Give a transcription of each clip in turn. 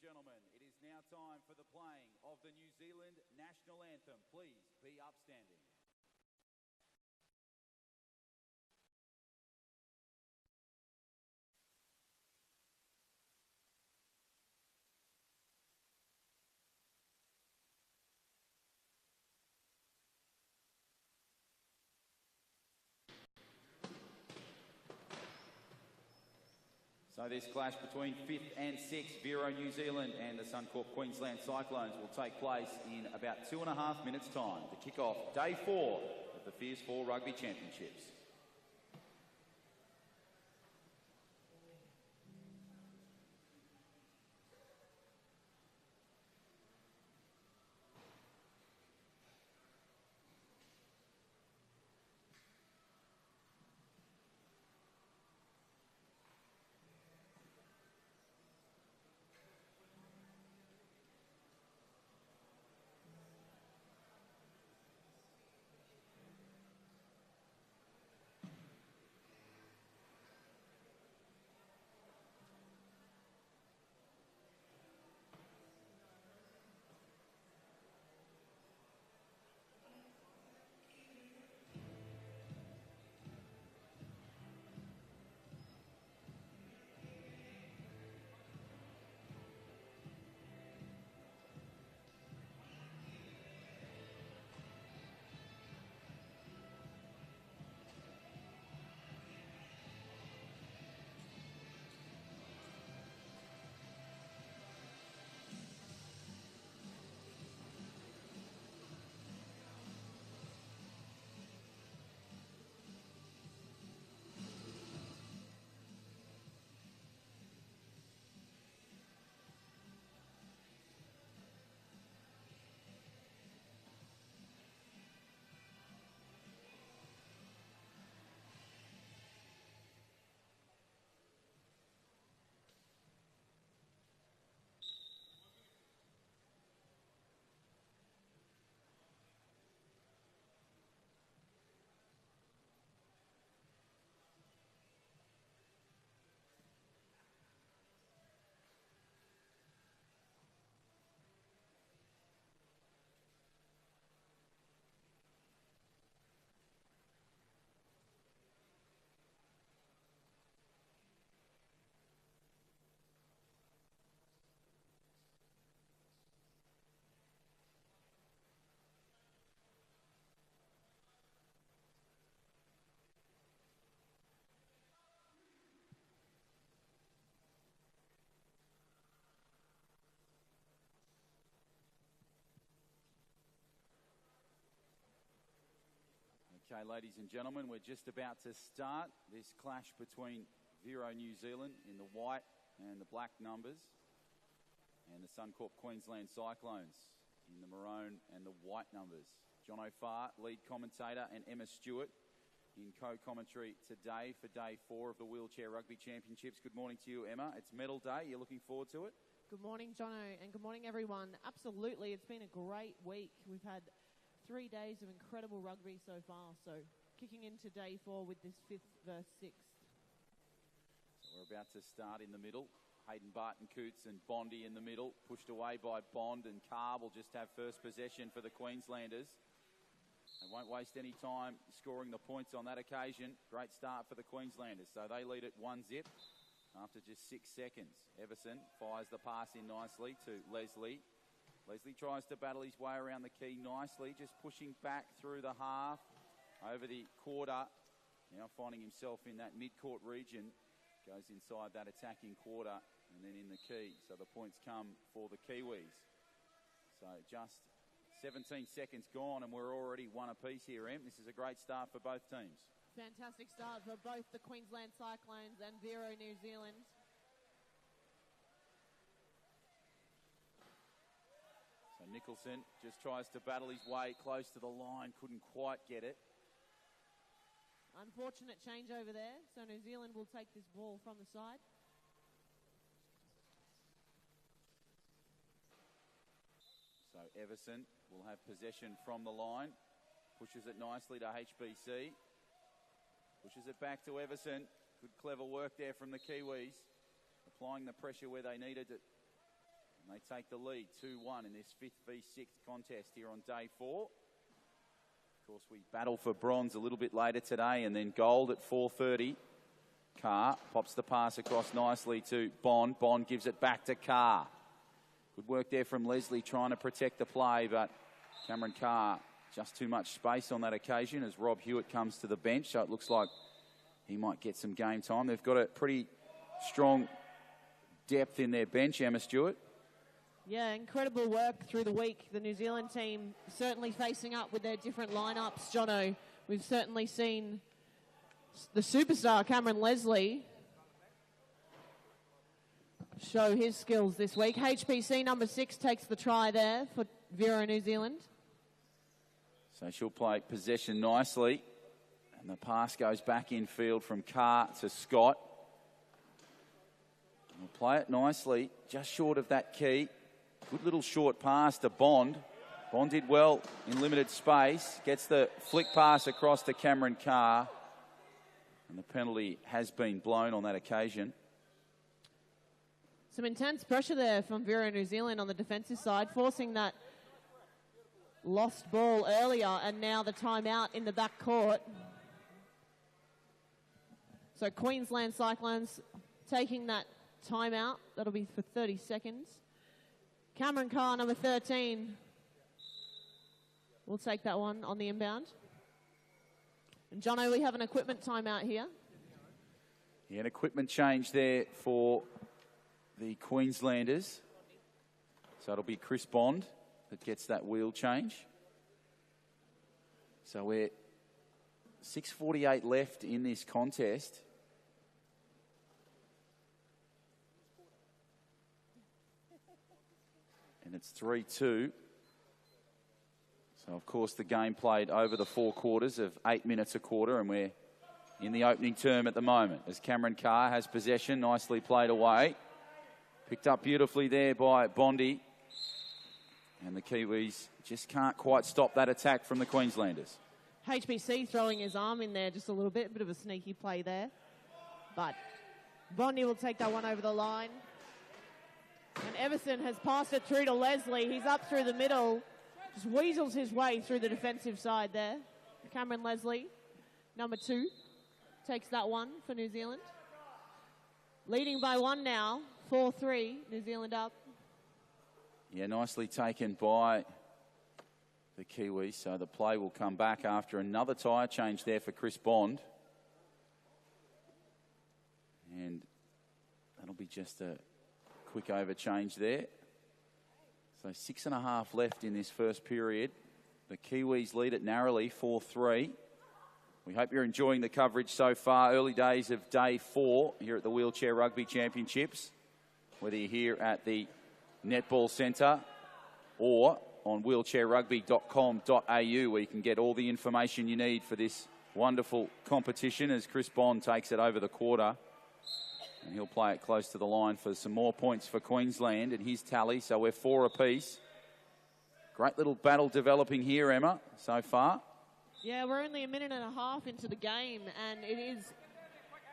gentlemen, it is now time for the playing of the New Zealand National Anthem. Please be upstanding. So this clash between 5th and 6th, Vero New Zealand and the Suncorp Queensland Cyclones will take place in about 2.5 minutes' time to kick off day 4 of the Fierce 4 Rugby Championships. Okay, ladies and gentlemen, we're just about to start this clash between Vero New Zealand in the white and the black numbers and the Suncorp Queensland Cyclones in the maroon and the white numbers. John O'Farr, lead commentator, and Emma Stewart in co-commentary today for day 4 of the Wheelchair Rugby Championships. Good morning to you, Emma. It's medal day. You're looking forward to it? Good morning, Jono, and good morning, everyone. Absolutely. It's been a great week. We've had 3 days of incredible rugby so far, so kicking into day 4 with this 5th versus 6th. So we're about to start in the middle. Hayden Barton-Coots and Bondi in the middle, pushed away by Bond, and Carr will just have first possession for the Queenslanders. They won't waste any time scoring the points on that occasion. Great start for the Queenslanders, so they lead at 1-0 after just 6 seconds. Everson fires the pass in nicely to Leslie. Leslie tries to battle his way around the key nicely, just pushing back through the half, over the quarter. Now finding himself in that mid-court region, goes inside that attacking quarter and then in the key. So the points come for the Kiwis. So just 17 seconds gone and we're already one apiece here, Em. This is a great start for both teams. Fantastic start for both the Queensland Cyclones and Vero New Zealand. So Nicholson just tries to battle his way close to the line, couldn't quite get it. Unfortunate change over there, so New Zealand will take this ball from the side. So Everson will have possession from the line, pushes it nicely to HBC, pushes it back to Everson. Good clever work there from the Kiwis, applying the pressure where they needed it. And they take the lead 2-1 in this 5th v 6th contest here on day 4. Of course, we battle for bronze a little bit later today, and then gold at 4:30. Carr pops the pass across nicely to Bond. Bond gives it back to Carr. Good work there from Leslie trying to protect the play, but Cameron Carr just too much space on that occasion as Rob Hewitt comes to the bench, so it looks like he might get some game time. They've got a pretty strong depth in their bench, Emma Stewart. Yeah, incredible work through the week. The New Zealand team certainly facing up with their different lineups. Jono, we've certainly seen the superstar Cameron Leslie show his skills this week. HPC number 6 takes the try there for Vero New Zealand. So she'll play possession nicely. And the pass goes back in field from Carr to Scott. We'll play it nicely, just short of that key. Good little short pass to Bond. Bond did well in limited space. Gets the flick pass across to Cameron Carr. And the penalty has been blown on that occasion. Some intense pressure there from Vero New Zealand on the defensive side, forcing that lost ball earlier, and now the timeout in the back court. So Queensland Cyclones taking that timeout. That'll be for 30 seconds. Cameron Carr, number 13, will take that one on the inbound. And Jono, we have an equipment timeout here. Yeah, an equipment change there for the Queenslanders. So it'll be Chris Bond that gets that wheel change. So we're 6:48 left in this contest. And it's 3-2. So, of course, the game played over the 4 quarters of 8 minutes a quarter, and we're in the opening term at the moment as Cameron Carr has possession, nicely played away. Picked up beautifully there by Bondi. And the Kiwis just can't quite stop that attack from the Queenslanders. HBC throwing his arm in there just a little bit of a sneaky play there. But Bondi will take that one over the line. And Everson has passed it through to Leslie. He's up through the middle. Just weasels his way through the defensive side there. Cameron Leslie, number 2, takes that one for New Zealand. Leading by 1 now, 4-3, New Zealand up. Yeah, nicely taken by the Kiwis. So the play will come back after another tyre change there for Chris Bond. And that'll be just a quick over change there. So 6.5 left in this first period. The Kiwis lead it narrowly, 4-3. We hope you're enjoying the coverage so far. Early days of day 4 here at the Wheelchair Rugby Championships. Whether you're here at the Netball Centre or on wheelchairrugby.com.au, where you can get all the information you need for this wonderful competition as Chris Bond takes it over the quarter. And he'll play it close to the line for some more points for Queensland and his tally. So we're 4 apiece. Great little battle developing here, Emma, so far. Yeah, we're only a minute and a half into the game, and it is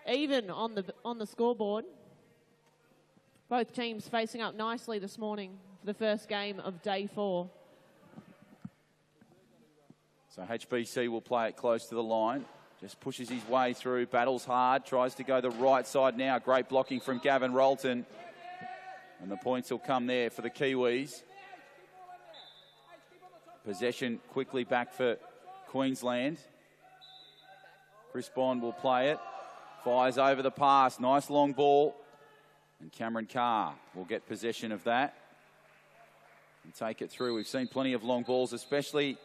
even on the scoreboard. Both teams facing up nicely this morning for the first game of day 4. So HBC will play it close to the line. Just pushes his way through, battles hard, tries to go the right side now. Great blocking from Gavin Rolton. And the points will come there for the Kiwis. Possession quickly back for Queensland. Chris Bond will play it. Fires over the pass. Nice long ball. And Cameron Carr will get possession of that and take it through. We've seen plenty of long balls, especially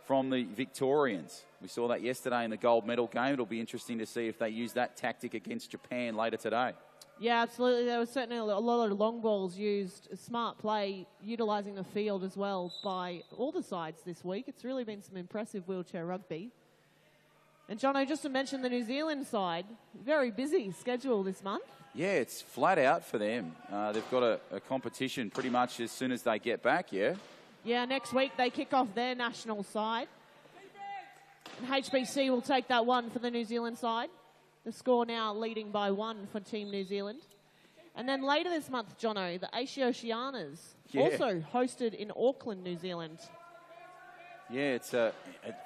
from the Victorians. We saw that yesterday in the gold medal game. It'll be interesting to see if they use that tactic against Japan later today. Yeah, absolutely. There was certainly a lot of long balls used. Smart play, utilising the field as well by all the sides this week. It's really been some impressive wheelchair rugby. And Jono, just to mention the New Zealand side, very busy schedule this month. Yeah, it's flat out for them. They've got a competition pretty much as soon as they get back, yeah? Yeah, next week they kick off their national side. And HBC will take that one for the New Zealand side. The score now leading by 1 for Team New Zealand. And then later this month, Jono, the AC Oceanas, also hosted in Auckland, New Zealand. Yeah, it's a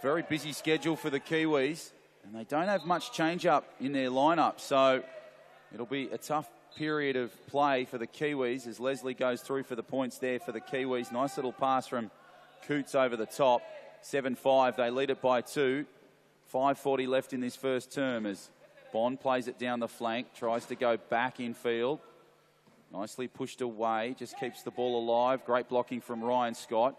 very busy schedule for the Kiwis, and they don't have much change-up in their lineup, so it'll be a tough period of play for the Kiwis as Leslie goes through for the points there for the Kiwis. Nice little pass from Coots over the top. 7-5, they lead it by 2. 5:40 left in this first term as Bond plays it down the flank, tries to go back in field. Nicely pushed away, just keeps the ball alive. Great blocking from Ryan Scott.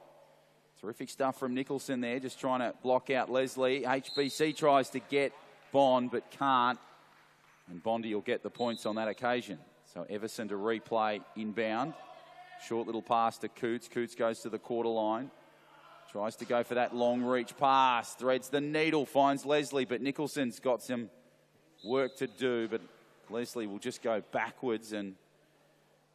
Terrific stuff from Nicholson there, just trying to block out Leslie. HBC tries to get Bond, but can't. And Bondy will get the points on that occasion. So Everson to replay inbound. Short little pass to Coots. Coots goes to the quarter line. Tries to go for that long reach pass. Threads the needle, finds Leslie, but Nicholson's got some work to do. But Leslie will just go backwards and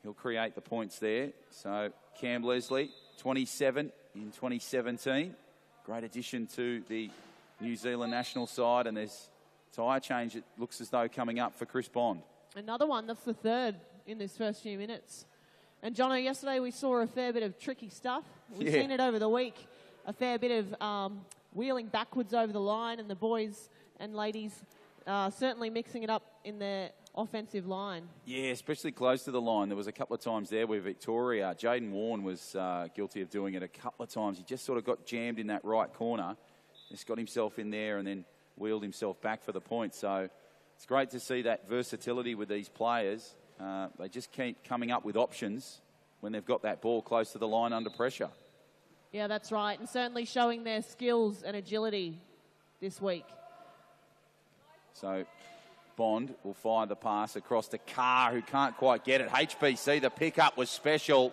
he'll create the points there. So Cam Leslie, 27 in 2017. Great addition to the New Zealand national side, and there's tyre change, it looks as though, coming up for Chris Bond. Another one, that's the third in this first few minutes. And Jono, yesterday we saw a fair bit of tricky stuff. We've seen it over the week, a fair bit of wheeling backwards over the line, and the boys and ladies certainly mixing it up in their offensive line. Yeah, especially close to the line. There was a couple of times there where Victoria, Jaden Warren was guilty of doing it a couple of times. He just sort of got jammed in that right corner, just got himself in there and then wheeled himself back for the point. So it's great to see that versatility with these players. They just keep coming up with options when they've got that ball close to the line under pressure. Yeah, that's right, and certainly showing their skills and agility this week. So Bond will fire the pass across to Carr, who can't quite get it. HBC, the pickup was special.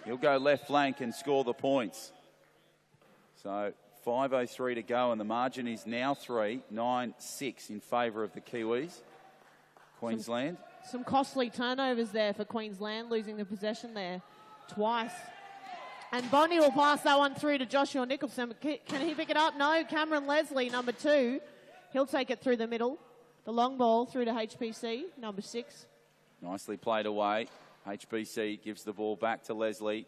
He'll go left flank and score the points. So 5:03 to go, and the margin is now 3, 9-6 in favour of the Kiwis. Queensland. Some costly turnovers there for Queensland, losing the possession there twice. And Bondy will pass that one through to Joshua Nicholson. Can he pick it up? No. Cameron Leslie, number 2. He'll take it through the middle. The long ball through to HBC, number 6. Nicely played away. HBC gives the ball back to Leslie.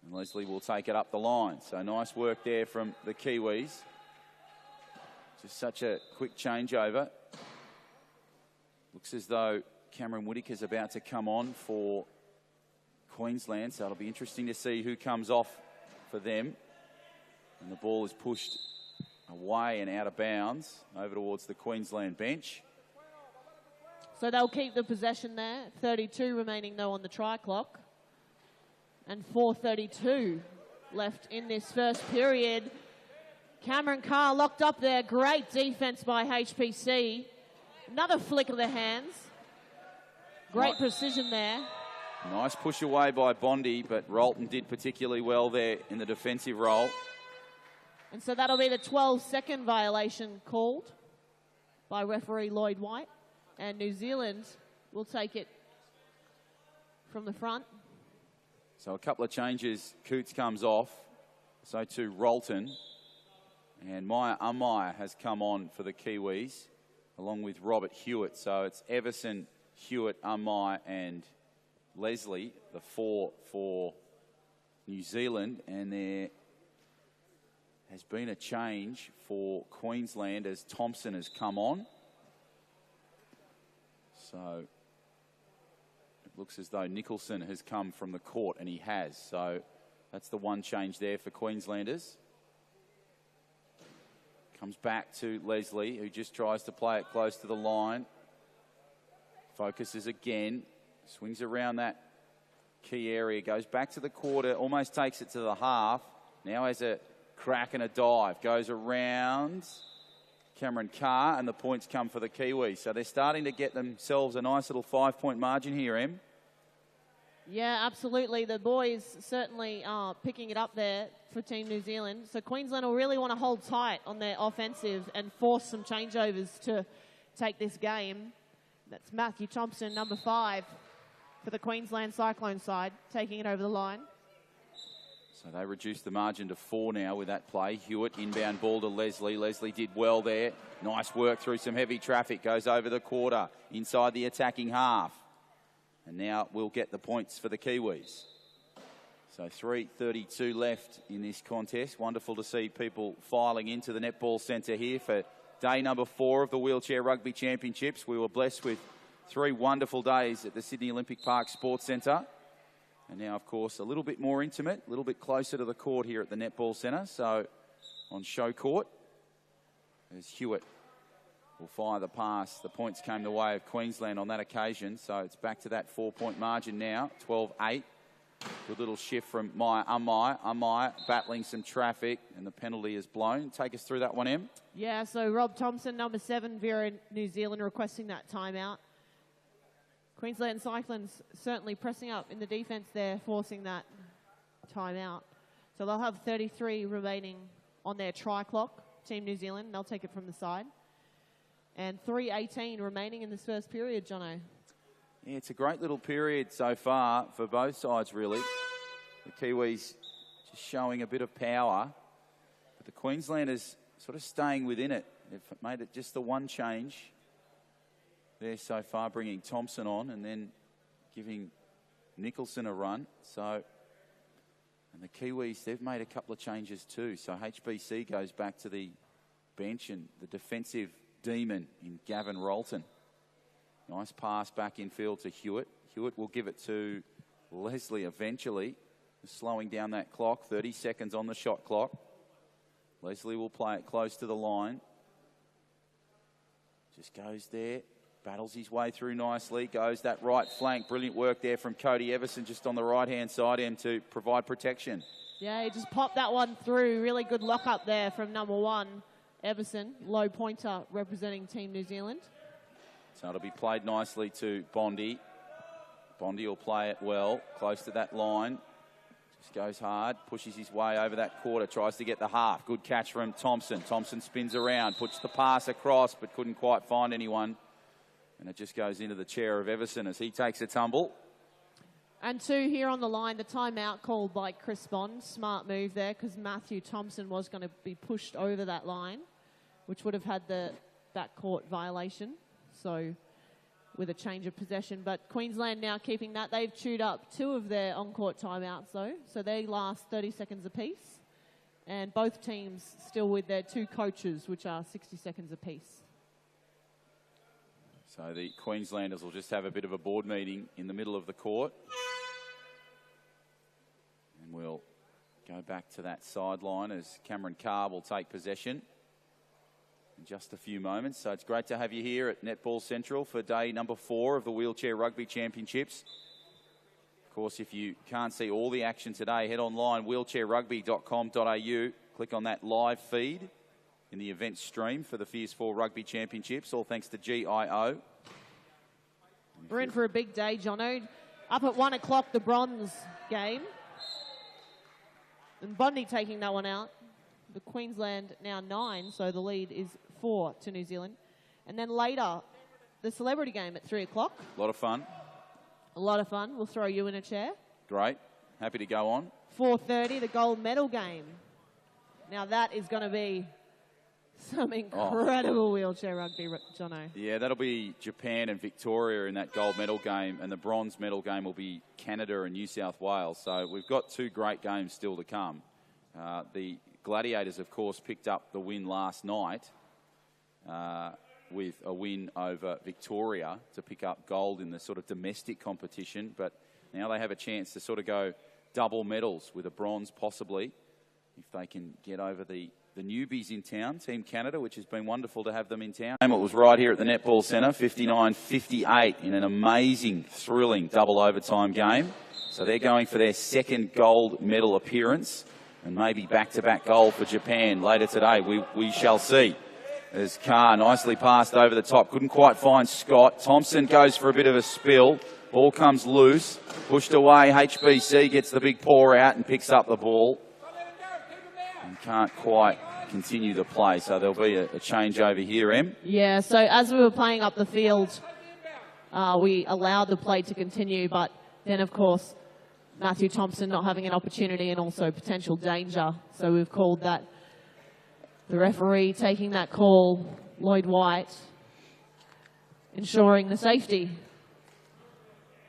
And Leslie will take it up the line. So nice work there from the Kiwis. Just such a quick changeover. Looks as though Cameron Whittaker's about to come on for Queensland. So it'll be interesting to see who comes off for them. And the ball is pushed away and out of bounds over towards the Queensland bench. So they'll keep the possession there. 32 remaining, though, on the try clock. And 4:32 left in this first period. Cameron Carr locked up there. Great defence by HPC. Another flick of the hands. Great precision there. Nice push away by Bondy, but Rolton did particularly well there in the defensive role. And so that'll be the 12-second violation called by referee Lloyd White. And New Zealand will take it from the front. So a couple of changes. Coots comes off. So too Rolton. And Maya Ummire has come on for the Kiwis, along with Robert Hewitt. So it's Everson, Hewitt, Ummire and Leslie, the 4 for New Zealand. And there has been a change for Queensland as Thompson has come on. So it looks as though Nicholson has come from the court, and he has. So that's the one change there for Queenslanders. Comes back to Leslie, who just tries to play it close to the line. Focuses again. Swings around that key area. Goes back to the quarter. Almost takes it to the half. Now has a crack and a dive. Goes around Cameron Carr, and the points come for the Kiwis. So they're starting to get themselves a nice little 5-point margin here, Em. Yeah, absolutely. The boys certainly are picking it up there for Team New Zealand. So Queensland will really want to hold tight on their offensive and force some changeovers to take this game. That's Matthew Thompson, number 5, for the Queensland Cyclone side, taking it over the line. So they reduce the margin to 4 now with that play. Hewitt, inbound ball to Leslie. Leslie did well there. Nice work through some heavy traffic. Goes over the quarter, inside the attacking half. And now we'll get the points for the Kiwis. So 3:32 left in this contest. Wonderful to see people filing into the Netball Centre here for day number 4 of the Wheelchair Rugby Championships. We were blessed with 3 wonderful days at the Sydney Olympic Park Sports Centre. And now, of course, a little bit more intimate, a little bit closer to the court here at the Netball Centre. So on show court, as Hewitt will fire the pass. The points came the way of Queensland on that occasion. So it's back to that 4-point margin now, 12-8. Good little shift from Umai battling some traffic, and the penalty is blown. Take us through that one, Em. Yeah, so Rob Thompson, number 7, Vera New Zealand, requesting that timeout. Queensland Cyclones certainly pressing up in the defence there, forcing that timeout. So they'll have 33 remaining on their try clock, Team New Zealand. They'll take it from the side. And 3:18 remaining in this first period, Jono. Yeah, it's a great little period so far for both sides, really. The Kiwis just showing a bit of power, but the Queenslanders sort of staying within it. They've made it just the one change there so far, bringing Thompson on and then giving Nicholson a run. So, and the Kiwis, they've made a couple of changes too. So HBC goes back to the bench and the defensive demon in Gavin Rolton. Nice pass back in field to Hewitt. Hewitt will give it to Leslie eventually, slowing down that clock. 30 seconds on the shot clock. Leslie will play it close to the line. Just goes there, battles his way through nicely, goes that right flank. Brilliant work there from Cody Everson just on the right-hand side to provide protection. Yeah, he just popped that one through. Really good lock up there from number 1, Everson. Low pointer representing Team New Zealand. So it'll be played nicely to Bondi. Bondi will play it well, close to that line. Just goes hard, pushes his way over that quarter, tries to get the half. Good catch from Thompson. Thompson spins around, puts the pass across, but couldn't quite find anyone. And it just goes into the chair of Everson as he takes a tumble. And 2 here on the line, the timeout called by Chris Bond. Smart move there because Matthew Thompson was going to be pushed over that line, which would have had the backcourt violation. So with a change of possession. But Queensland now keeping that. They've chewed up 2 of their on-court timeouts, though. So they last 30 seconds apiece. And both teams still with their 2 coaches, which are 60 seconds apiece. So the Queenslanders will just have a bit of a board meeting in the middle of the court. And we'll go back to that sideline as Cameron Carr will take possession in just a few moments. So it's great to have you here at Netball Central for day number 4 of the Wheelchair Rugby Championships. Of course, if you can't see all the action today, head online, wheelchairrugby.com.au. Click on that live feed in the event stream for the Fierce 4 Rugby Championships, all thanks to GIO. We're in for a big day, Jono. Up at 1 o'clock, the bronze game. And Bondi taking that one out. The Queensland now 9, so the lead is 4 to New Zealand. And then later, the celebrity game at 3 o'clock. A lot of fun. A lot of fun. We'll throw you in a chair. Great. Happy to go on. 4:30, the gold medal game. Now that is going to be some incredible wheelchair rugby, Jono. Yeah, that'll be Japan and Victoria in that gold medal game, and the bronze medal game will be Canada and New South Wales. So we've got 2 great games still to come. The Gladiators, of course, picked up the win last night with a win over Victoria to pick up gold in the sort of domestic competition. But now they have a chance to sort of go double medals with a bronze possibly if they can get over the newbies in town, Team Canada, which has been wonderful to have them in town. It was right here at the Netball Centre, 59-58 in an amazing, thrilling double overtime game. So they're going for their 2nd gold medal appearance and maybe back-to-back gold for Japan later today. We shall see. As Carr nicely passed over the top. Couldn't quite find Scott. Thompson goes for a bit of a spill. Ball comes loose. Pushed away. HBC gets the big paw out and picks up the ball. And can't quite continue the play. So there'll be a change over here, Em. Yeah, so as we were playing up the field, we allowed the play to continue. But then, of course, Matthew Thompson not having an opportunity and also potential danger. So we've called that. The referee taking that call, Lloyd White, ensuring the safety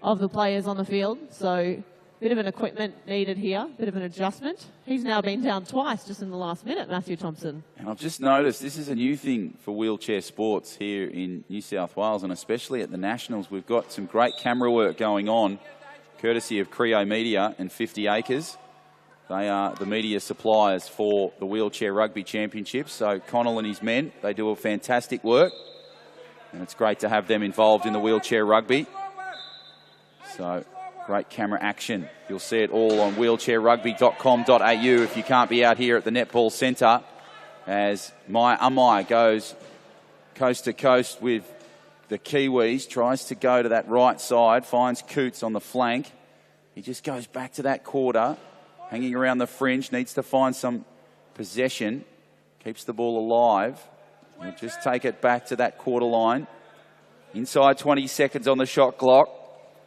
of the players on the field. So bit of an equipment needed here, bit of an adjustment. He's now been down twice just in the last minute, Matthew Thompson. And I've just noticed this is a new thing for wheelchair sports here in New South Wales, and especially at the Nationals. We've got some great camera work going on, courtesy of Creo Media and 50 Acres. They are the media suppliers for the Wheelchair Rugby Championships. So Connell and his men, they do a fantastic work. And it's great to have them involved in the wheelchair rugby. So great camera action. You'll see it all on wheelchairrugby.com.au if you can't be out here at the Netball Centre, as Amai goes coast to coast with the Kiwis, tries to go to that right side, finds Coots on the flank. He just goes back to that quarter, hanging around the fringe, needs to find some possession, keeps the ball alive. He'll just take it back to that quarter line. Inside 20 seconds on the shot clock.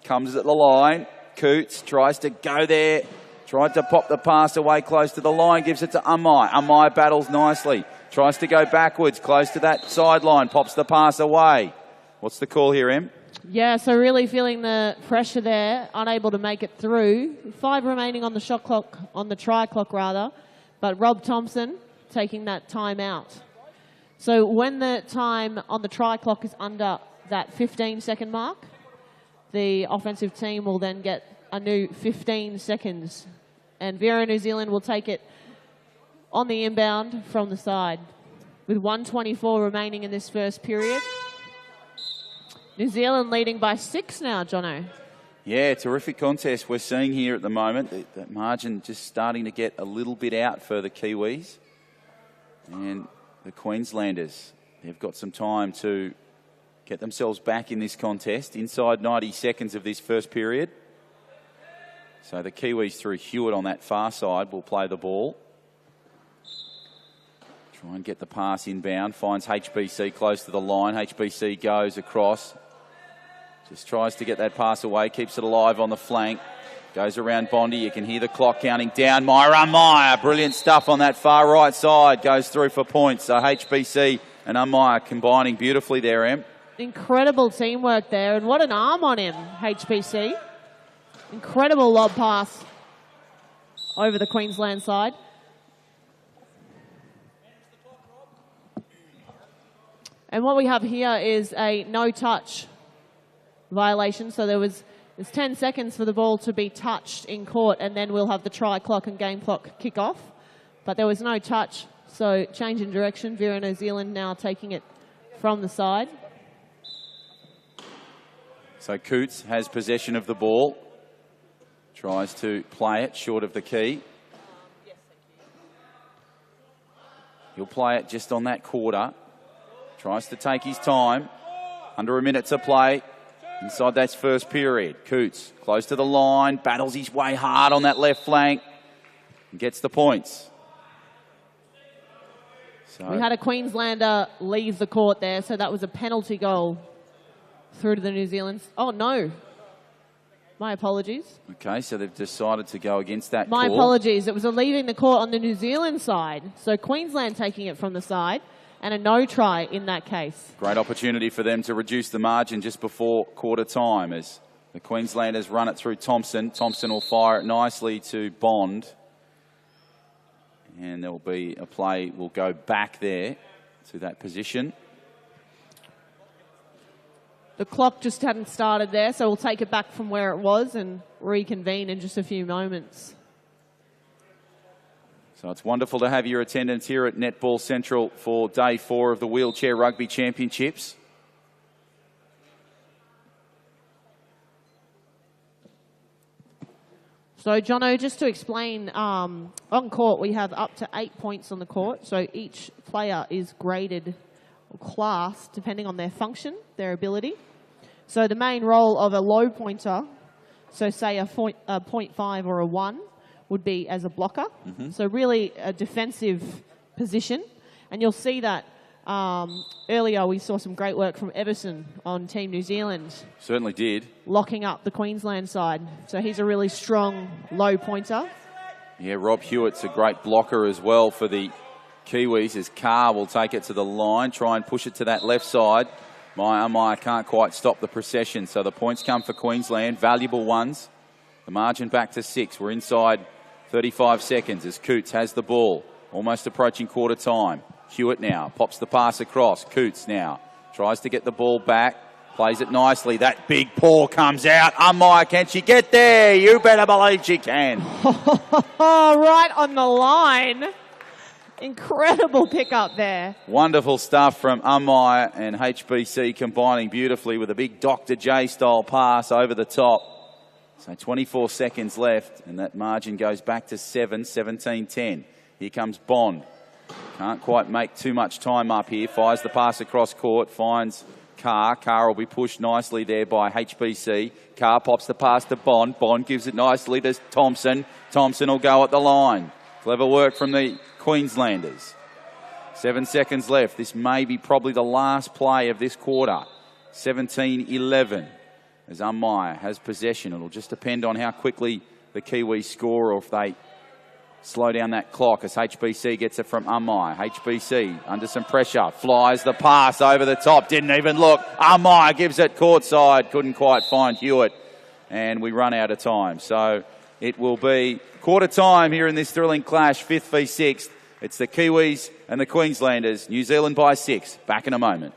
Comes at the line. Coots tries to go there. Tried to pop the pass away close to the line. Gives it to Amai. Amai battles nicely. Tries to go backwards close to that sideline. Pops the pass away. What's the call here, Em? Yeah, so really feeling the pressure there. Unable to make it through. 5 remaining on the shot clock, on the try clock rather. But Rob Thompson taking that time out. So when the time on the try clock is under that 15-second mark, the offensive team will then get a new 15 seconds. And Vera New Zealand will take it on the inbound from the side. With 1:24 remaining in this first period. New Zealand leading by 6 now, Jono. Yeah, terrific contest we're seeing here at the moment. That margin just starting to get a little bit out for the Kiwis. And the Queenslanders, they've got some time to get themselves back in this contest inside 90 seconds of this first period. So the Kiwis through Hewitt on that far side will play the ball. Try and get the pass inbound. Finds HBC close to the line. HBC goes across. Just tries to get that pass away. Keeps it alive on the flank. Goes around Bondi. You can hear the clock counting down. Meyer. Brilliant stuff on that far right side. Goes through for points. So HBC and Meyer combining beautifully there, Em. Incredible teamwork there. And what an arm on him, HBC. Incredible lob pass over the Queensland side. And what we have here is a no-touch violation. So it's 10 seconds for the ball to be touched in court, and then we'll have the try clock and game clock kick off. But there was no touch, so change in direction. Vera New Zealand now taking it from the side. So Coots has possession of the ball. Tries to play it short of the key. He'll play it just on that quarter. Tries to take his time. Under a minute to play. Inside that first period. Coots close to the line. Battles his way hard on that left flank. And gets the points. So we had a Queenslander leave the court there, so that was a penalty goal through to the New Zealanders. Oh, no. My apologies. Okay, so they've decided to go against that My call. apologies. It was a leaving the court on the New Zealand side. So Queensland taking it from the side, and a no try in that case. Great opportunity for them to reduce the margin just before quarter time as the Queenslanders run it through Thompson. Thompson will fire it nicely to Bond. And there will be a play, will go back there to that position. The clock just hadn't started there, so we'll take it back from where it was and reconvene in just a few moments. So it's wonderful to have your attendance here at Netball Central for Day 4 of the Wheelchair Rugby Championships. So, Jono, just to explain, on court we have up to 8 points on the court. So each player is graded or classed depending on their function, their ability. So the main role of a low pointer, so say a 0.5 or a 1, would be as a blocker. So really a defensive position. And you'll see that earlier we saw some great work from Everson on Team New Zealand. Certainly did. Locking up the Queensland side. So he's a really strong low pointer. Yeah, Rob Hewitt's a great blocker as well for the Kiwis as Carr will take it to the line, try and push it to that left side. My umpire can't quite stop the procession, so the points come for Queensland, valuable ones. The margin back to 6. We're inside 35 seconds as Coots has the ball, almost approaching quarter time. Hewitt now pops the pass across. Coots now tries to get the ball back, plays it nicely. That big paw comes out. Umpire, can she get there? You better believe she can. Right on the line. Incredible pickup there. Wonderful stuff from umpire and HBC combining beautifully with a big Dr. J style pass over the top. So 24 seconds left and that margin goes back to 7, 17-10. Here comes Bond. Can't quite make too much time up here. Fires the pass across court, finds Carr. Carr will be pushed nicely there by HBC. Carr pops the pass to Bond. Bond gives it nicely to Thompson. Thompson will go at the line. Clever work from the Queenslanders. 7 seconds left. This may be probably the last play of this quarter. 17-11 as umpire has possession. It'll just depend on how quickly the Kiwis score or if they slow down that clock as HBC gets it from umpire. HBC under some pressure. Flies the pass over the top. Didn't even look. Umpire gives it courtside. Couldn't quite find Hewitt. And we run out of time. So it will be quarter time here in this thrilling clash, 5th v 6th. It's the Kiwis and the Queenslanders. New Zealand by 6. Back in a moment.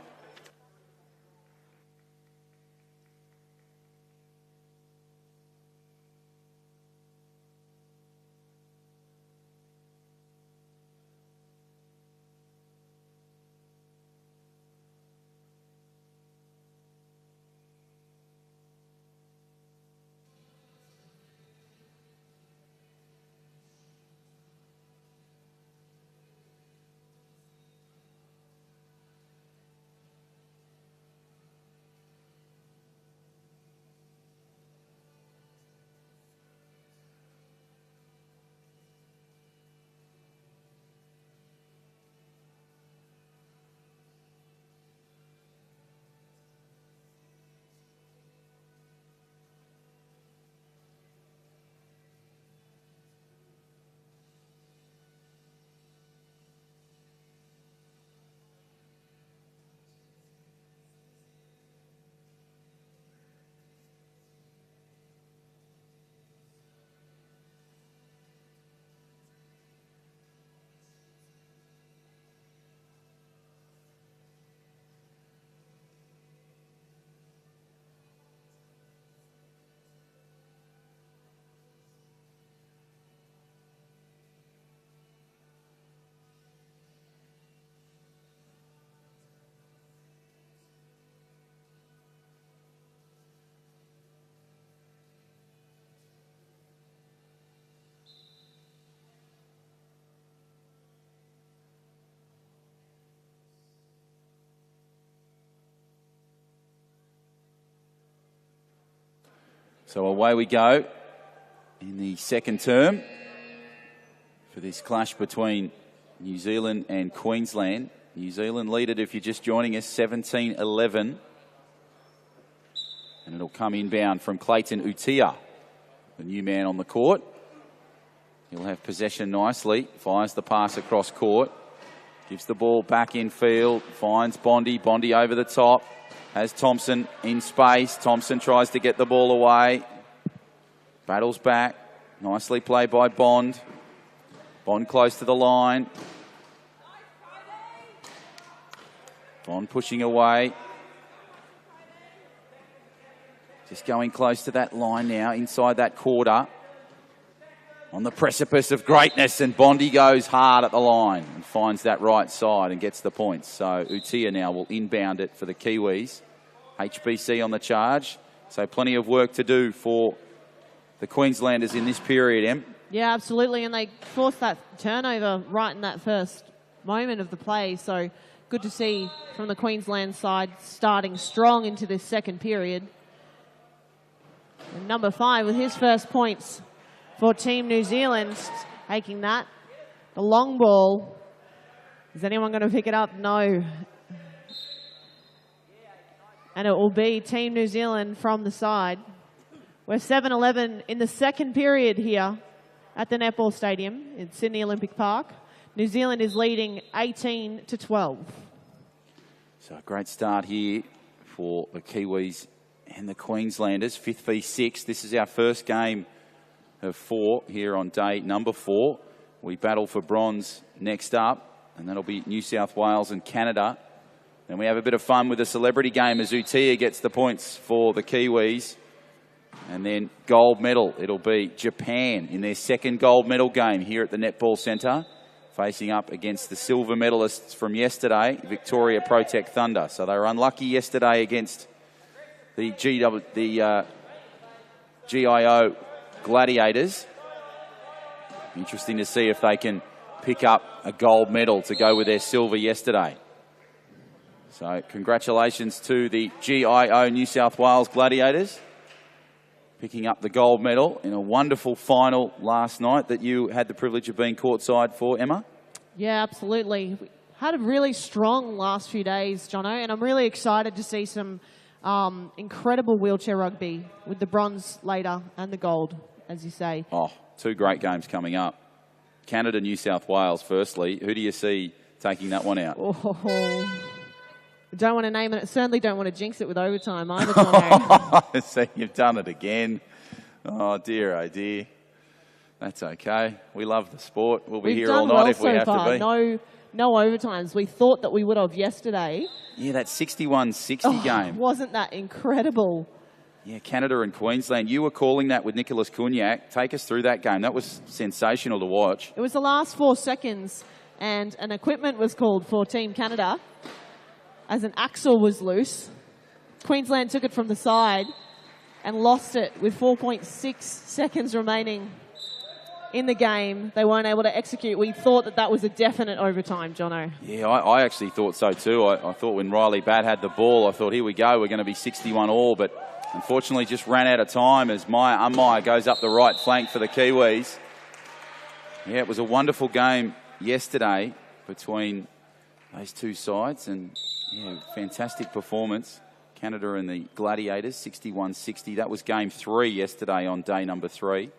So away we go in the second term for this clash between New Zealand and Queensland. New Zealand lead it, if you're just joining us, 17-11. And it'll come inbound from Clayton Utia, the new man on the court. He'll have possession nicely, fires the pass across court, gives the ball back in field, finds Bondi. Bondi over the top. Has Thompson in space. Thompson tries to get the ball away. Battles back. Nicely played by Bond. Bond close to the line. Bond pushing away. Just going close to that line now, inside that quarter. On the precipice of greatness, and Bondi goes hard at the line and finds that right side and gets the points. So Utia now will inbound it for the Kiwis. HBC on the charge. So plenty of work to do for the Queenslanders in this period, Em. Yeah, absolutely. And they forced that turnover right in that first moment of the play. So good to see from the Queensland side starting strong into this second period. And number 5 with his first points for Team New Zealand, taking that. The long ball. Is anyone going to pick it up? No. And it will be Team New Zealand from the side. We're 7-11 in the second period here at the Netball Stadium in Sydney Olympic Park. New Zealand is leading 18-12. So a great start here for the Kiwis and the Queenslanders. 5th v 6. This is our first game of 4 here on day number 4. We battle for bronze next up, and that'll be New South Wales and Canada. Then we have a bit of fun with the celebrity game as Utia gets the points for the Kiwis. And then gold medal, it'll be Japan in their second gold medal game here at the Netball Centre, facing up against the silver medalists from yesterday, Victoria Protect Thunder. So they were unlucky yesterday against the GIO Gladiators. Interesting to see if they can pick up a gold medal to go with their silver yesterday. So congratulations to the GIO New South Wales Gladiators, picking up the gold medal in a wonderful final last night that you had the privilege of being courtside for, Emma. Yeah, absolutely. We had a really strong last few days, Jono, and I'm really excited to see some incredible wheelchair rugby with the bronze later and the gold, as you say. Oh, 2 great games coming up. Canada, New South Wales, firstly. Who do you see taking that one out? Oh, I don't want to name it. Certainly don't want to jinx it with overtime either, Jono. See, you've done it again. Oh, dear, oh, dear. That's okay. We love the sport. We'll be here all night if we have to be. No overtimes. We thought that we would have yesterday. Yeah, that 61-60 game. Wasn't that incredible? Yeah, Canada and Queensland. You were calling that with Nicholas Cunyac. Take us through that game. That was sensational to watch. It was the last 4 seconds, and an equipment was called for Team Canada as an axle was loose. Queensland took it from the side and lost it with 4.6 seconds remaining in the game. They weren't able to execute. We thought that that was a definite overtime, Jono. Yeah, I actually thought so too. I thought when Riley Batt had the ball, I thought, here we go, we're going to be 61 all, but unfortunately just ran out of time as Maya goes up the right flank for the Kiwis. Yeah, it was a wonderful game yesterday between those two sides, and yeah, fantastic performance. Canada and the Gladiators, 61-60. That was game 3 yesterday on day number 3.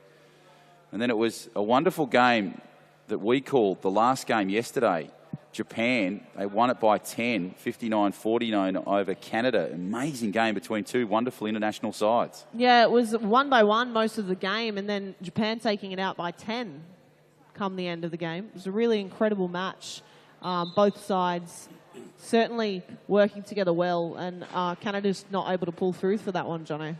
And then it was a wonderful game that we called the last game yesterday. Japan, they won it by 10, 59-49 over Canada. Amazing game between 2 wonderful international sides. Yeah, it was 1-1 most of the game, and then Japan taking it out by 10 come the end of the game. It was a really incredible match. Both sides certainly working together well, and Canada's not able to pull through for that one, Jono.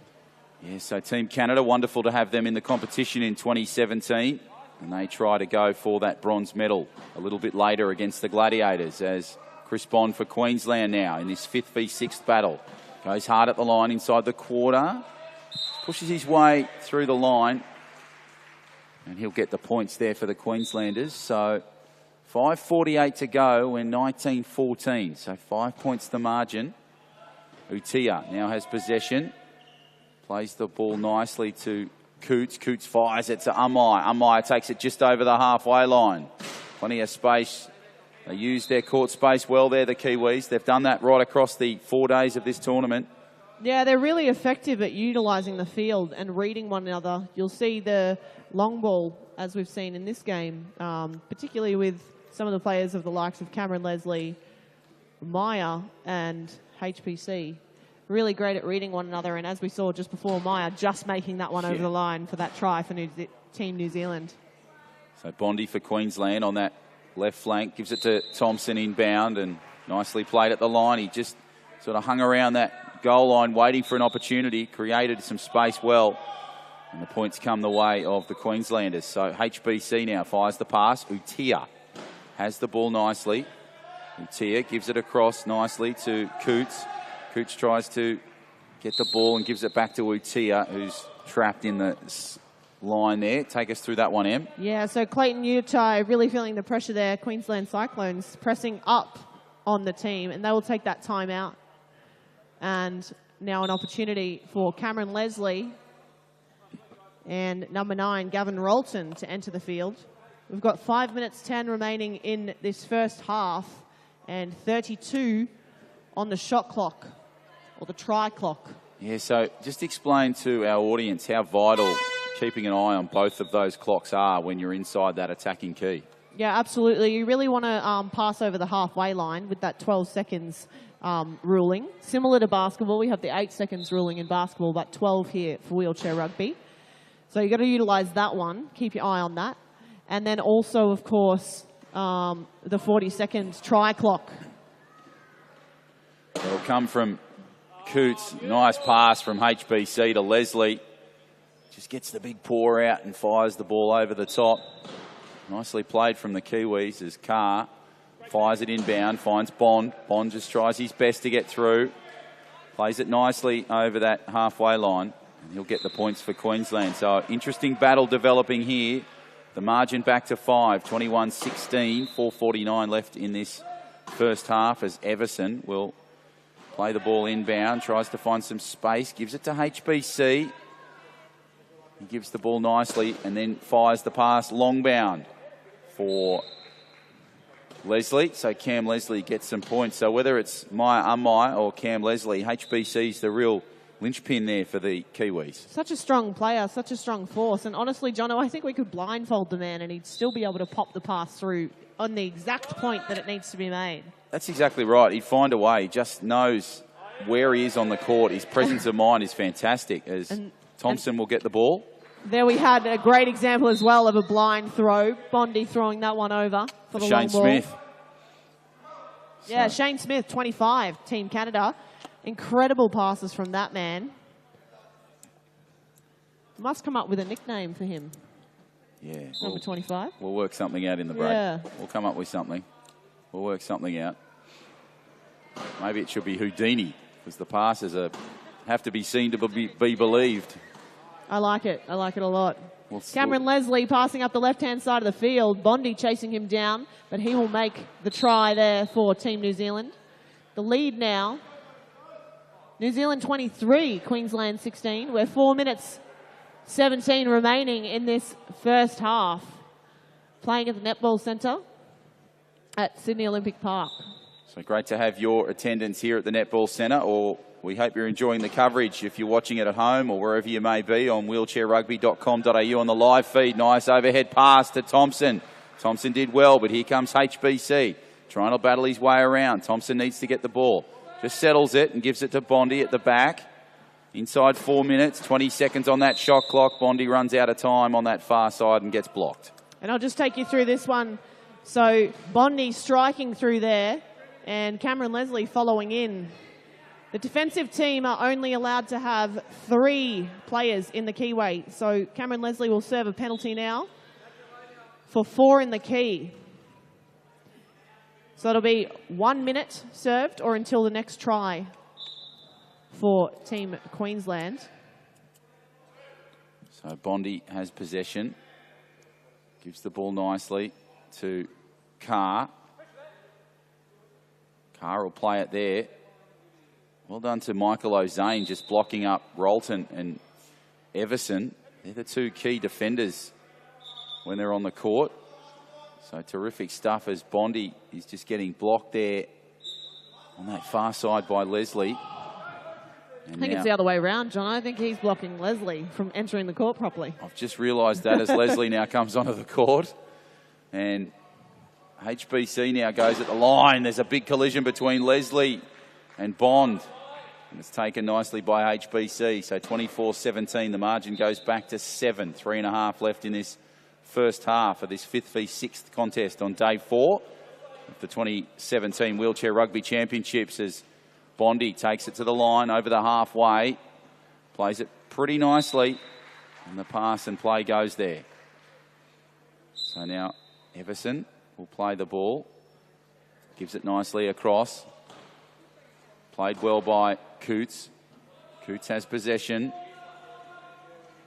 Yeah, so Team Canada, wonderful to have them in the competition in 2017. And they try to go for that bronze medal a little bit later against the Gladiators, as Chris Bond for Queensland now in this 5th v 6th battle. Goes hard at the line inside the quarter. Pushes his way through the line. And he'll get the points there for the Queenslanders. So 5:48 to go. We're 19-14. So 5 points the margin. Utia now has possession. Plays the ball nicely to Coots. Coots fires it to Umai. Umai takes it just over the halfway line. Plenty of space. They use their court space well there, the Kiwis. They've done that right across the 4 days of this tournament. Yeah, they're really effective at utilising the field and reading one another. You'll see the long ball, as we've seen in this game, particularly with some of the players of the likes of Cameron Leslie, Maya and HPC. Really great at reading one another, and as we saw just before, Maya just making that one over the line for that try for Team New Zealand. So Bondi for Queensland on that left flank, gives it to Thompson inbound, and nicely played at the line. He just sort of hung around that goal line waiting for an opportunity, created some space well, and the points come the way of the Queenslanders. So HBC now fires the pass. Utia has the ball nicely. Utia gives it across nicely to Coots. Coots tries to get the ball and gives it back to Utia, who's trapped in the line there. Take us through that one, Em. Yeah, so Clayton Utai really feeling the pressure there. Queensland Cyclones pressing up on the team, and they will take that time out. And now an opportunity for Cameron Leslie and number 9, Gavin Rolton, to enter the field. We've got 5 minutes 10 remaining in this first half and 32 on the shot clock, or the try clock. Yeah, so just explain to our audience how vital keeping an eye on both of those clocks are when you're inside that attacking key. Yeah, absolutely. You really want to pass over the halfway line with that 12 seconds ruling. Similar to basketball, we have the 8 seconds ruling in basketball, but 12 here for wheelchair rugby. So you've got to utilise that one. Keep your eye on that. And then also, of course, the 40 seconds try clock. It'll come from Coots. Nice pass from HBC to Leslie. Just gets the big paw out and fires the ball over the top. Nicely played from the Kiwis as Carr fires it inbound, finds Bond. Bond just tries his best to get through. Plays it nicely over that halfway line. And he'll get the points for Queensland. So interesting battle developing here. The margin back to 5, 21-16, 4:49 left in this first half as Everson will play the ball inbound, tries to find some space, gives it to HBC. He gives the ball nicely and then fires the pass long bound for Leslie. So Cam Leslie gets some points. So whether it's Maya Umai or Cam Leslie, HBC's the real linchpin there for the Kiwis. Such a strong player, such a strong force. And honestly, Jono, I think we could blindfold the man and he'd still be able to pop the pass through on the exact point that it needs to be made. That's exactly right. He'd find a way. He just knows where he is on the court. His presence of mind is fantastic as Thompson will get the ball. There we had a great example as well of a blind throw. Bondi throwing that one over for the long ball. Shane Smith. Yeah, Shane Smith, 25, Team Canada. Incredible passes from that man. Must come up with a nickname for him. Yeah. Number 25. We'll work something out in the break. Yeah. We'll come up with something. We'll work something out. Maybe it should be Houdini, because the passes have to be seen to be believed. I like it. I like it a lot. Cameron Leslie passing up the left-hand side of the field. Bondi chasing him down, but he will make the try there for Team New Zealand. The lead now, New Zealand 23, Queensland 16. We're 4 minutes 17 remaining in this first half. Playing at the Netball Centre at Sydney Olympic Park. So great to have your attendance here at the Netball Centre, or we hope you're enjoying the coverage if you're watching it at home or wherever you may be on wheelchairrugby.com.au on the live feed. Nice overhead pass to Thompson. Thompson did well, but here comes HBC. Trying to battle his way around. Thompson needs to get the ball. Just settles it and gives it to Bondi at the back. Inside 4 minutes, 20 seconds on that shot clock. Bondi runs out of time on that far side and gets blocked. And I'll just take you through this one. So Bondi striking through there and Cameron Leslie following in. The defensive team are only allowed to have 3 players in the keyway. So Cameron Leslie will serve a penalty now for 4 in the key. So it'll be 1 minute served or until the next try for Team Queensland. So Bondi has possession. Gives the ball nicely to Carr. Carr will play it there. Well done to Michael O'Zane, just blocking up Rolton and Everson. They're the 2 key defenders when they're on the court. So terrific stuff as Bondi is just getting blocked there on that far side by Leslie. And I think it's the other way around, John. I think he's blocking Leslie from entering the court properly. I've just realised that as Leslie now comes onto the court. And HBC now goes at the line. There's a big collision between Leslie and Bond. And it's taken nicely by HBC. So 24-17, the margin goes back to 7. 3.5 left in this first half of this 5th v 6th contest on day 4 of the 2017 Wheelchair Rugby Championships as Bondi takes it to the line over the halfway. Plays it pretty nicely. And the pass and play goes there. So now Everson will play the ball. Gives it nicely across. Played well by Coots. Coots has possession.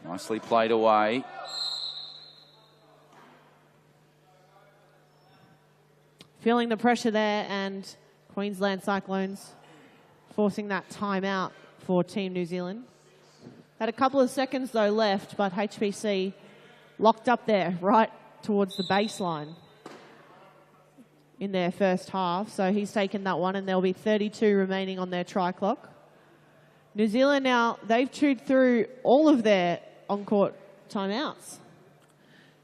Nicely played away. Feeling the pressure there, and Queensland Cyclones forcing that timeout for Team New Zealand. Had a couple of seconds though left, but HPC locked up there right towards the baseline in their first half. So he's taken that one, and there'll be 32 remaining on their try clock. New Zealand now, they've chewed through all of their on-court timeouts.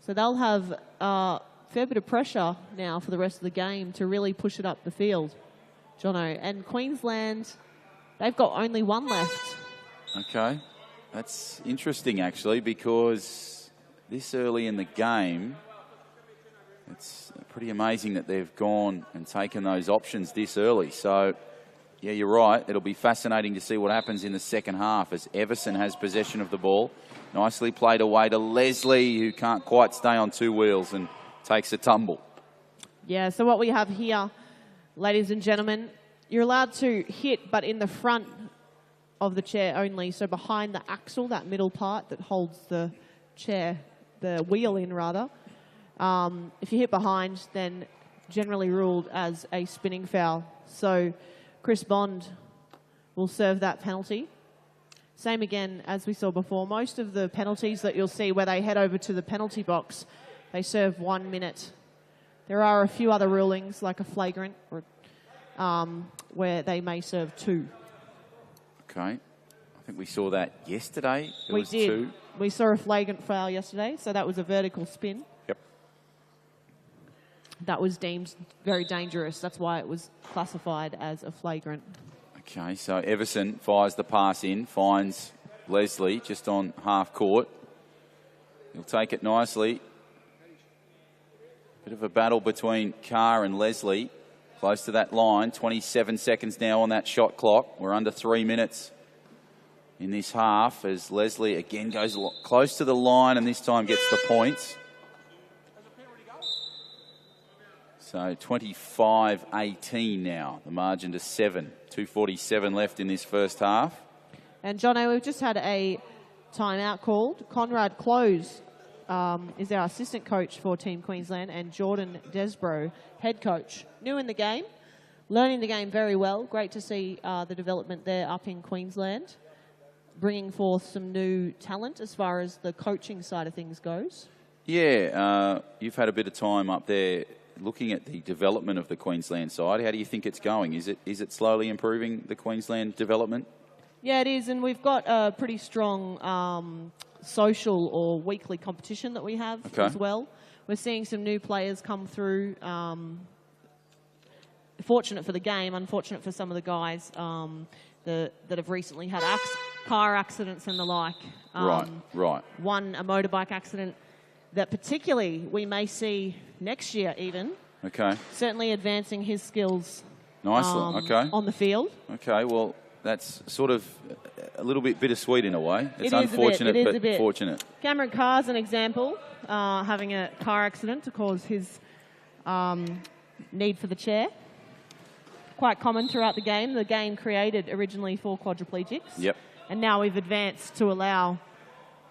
So they'll have fair bit of pressure now for the rest of the game to really push it up the field, Jono. And Queensland, they've got only one left. Okay. That's interesting, actually, because this early in the game, it's pretty amazing that they've gone and taken those options this early. So, yeah, you're right. It'll be fascinating to see what happens in the second half as Everson has possession of the ball. Nicely played away to Leslie, who can't quite stay on two wheels and takes a tumble. Yeah, so what we have here, ladies and gentlemen, you're allowed to hit, but in the front of the chair only, so behind the axle, that middle part that holds the chair, the wheel in rather. If you hit behind, then generally ruled as a spinning foul. So Chris Bond will serve that penalty. Same again as we saw before. Most of the penalties that you'll see where they head over to the penalty box, they serve 1 minute. There are a few other rulings, like a flagrant, or, where they may serve 2. Okay. I think we saw that yesterday. We did. 2. We saw a flagrant foul yesterday, so that was a vertical spin. Yep. That was deemed very dangerous. That's why it was classified as a flagrant. Okay, so Everson fires the pass in, finds Leslie just on half court. He'll take it nicely. Bit of a battle between Carr and Leslie. Close to that line. 27 seconds now on that shot clock. We're under 3 minutes in this half as Leslie again goes close to the line and this time gets the points. So 25-18 now, the margin to 7. 2:47 left in this first half. And Jono, we've just had a timeout called. Conrad Close is our assistant coach for Team Queensland, and Jordan Desbro, head coach. New in the game, learning the game very well. Great to see the development there up in Queensland, bringing forth some new talent as far as the coaching side of things goes. Yeah, you've had a bit of time up there looking at the development of the Queensland side. How do you think it's going? Is it slowly improving, the Queensland development? Yeah, it is, and we've got a pretty strong social or weekly competition that we have as well. We're seeing some new players come through. Fortunate for the game, unfortunate for some of the guys that have recently had car accidents and the like. Right. One, a motorbike accident that particularly we may see next year even. Okay. Certainly advancing his skills on the field. Okay, well, that's sort of a little bit bittersweet in a way. It's unfortunate, but fortunate. Cameron Carr's an example, having a car accident to cause his need for the chair. Quite common throughout the game. The game created originally for quadriplegics. Yep. And now we've advanced to allow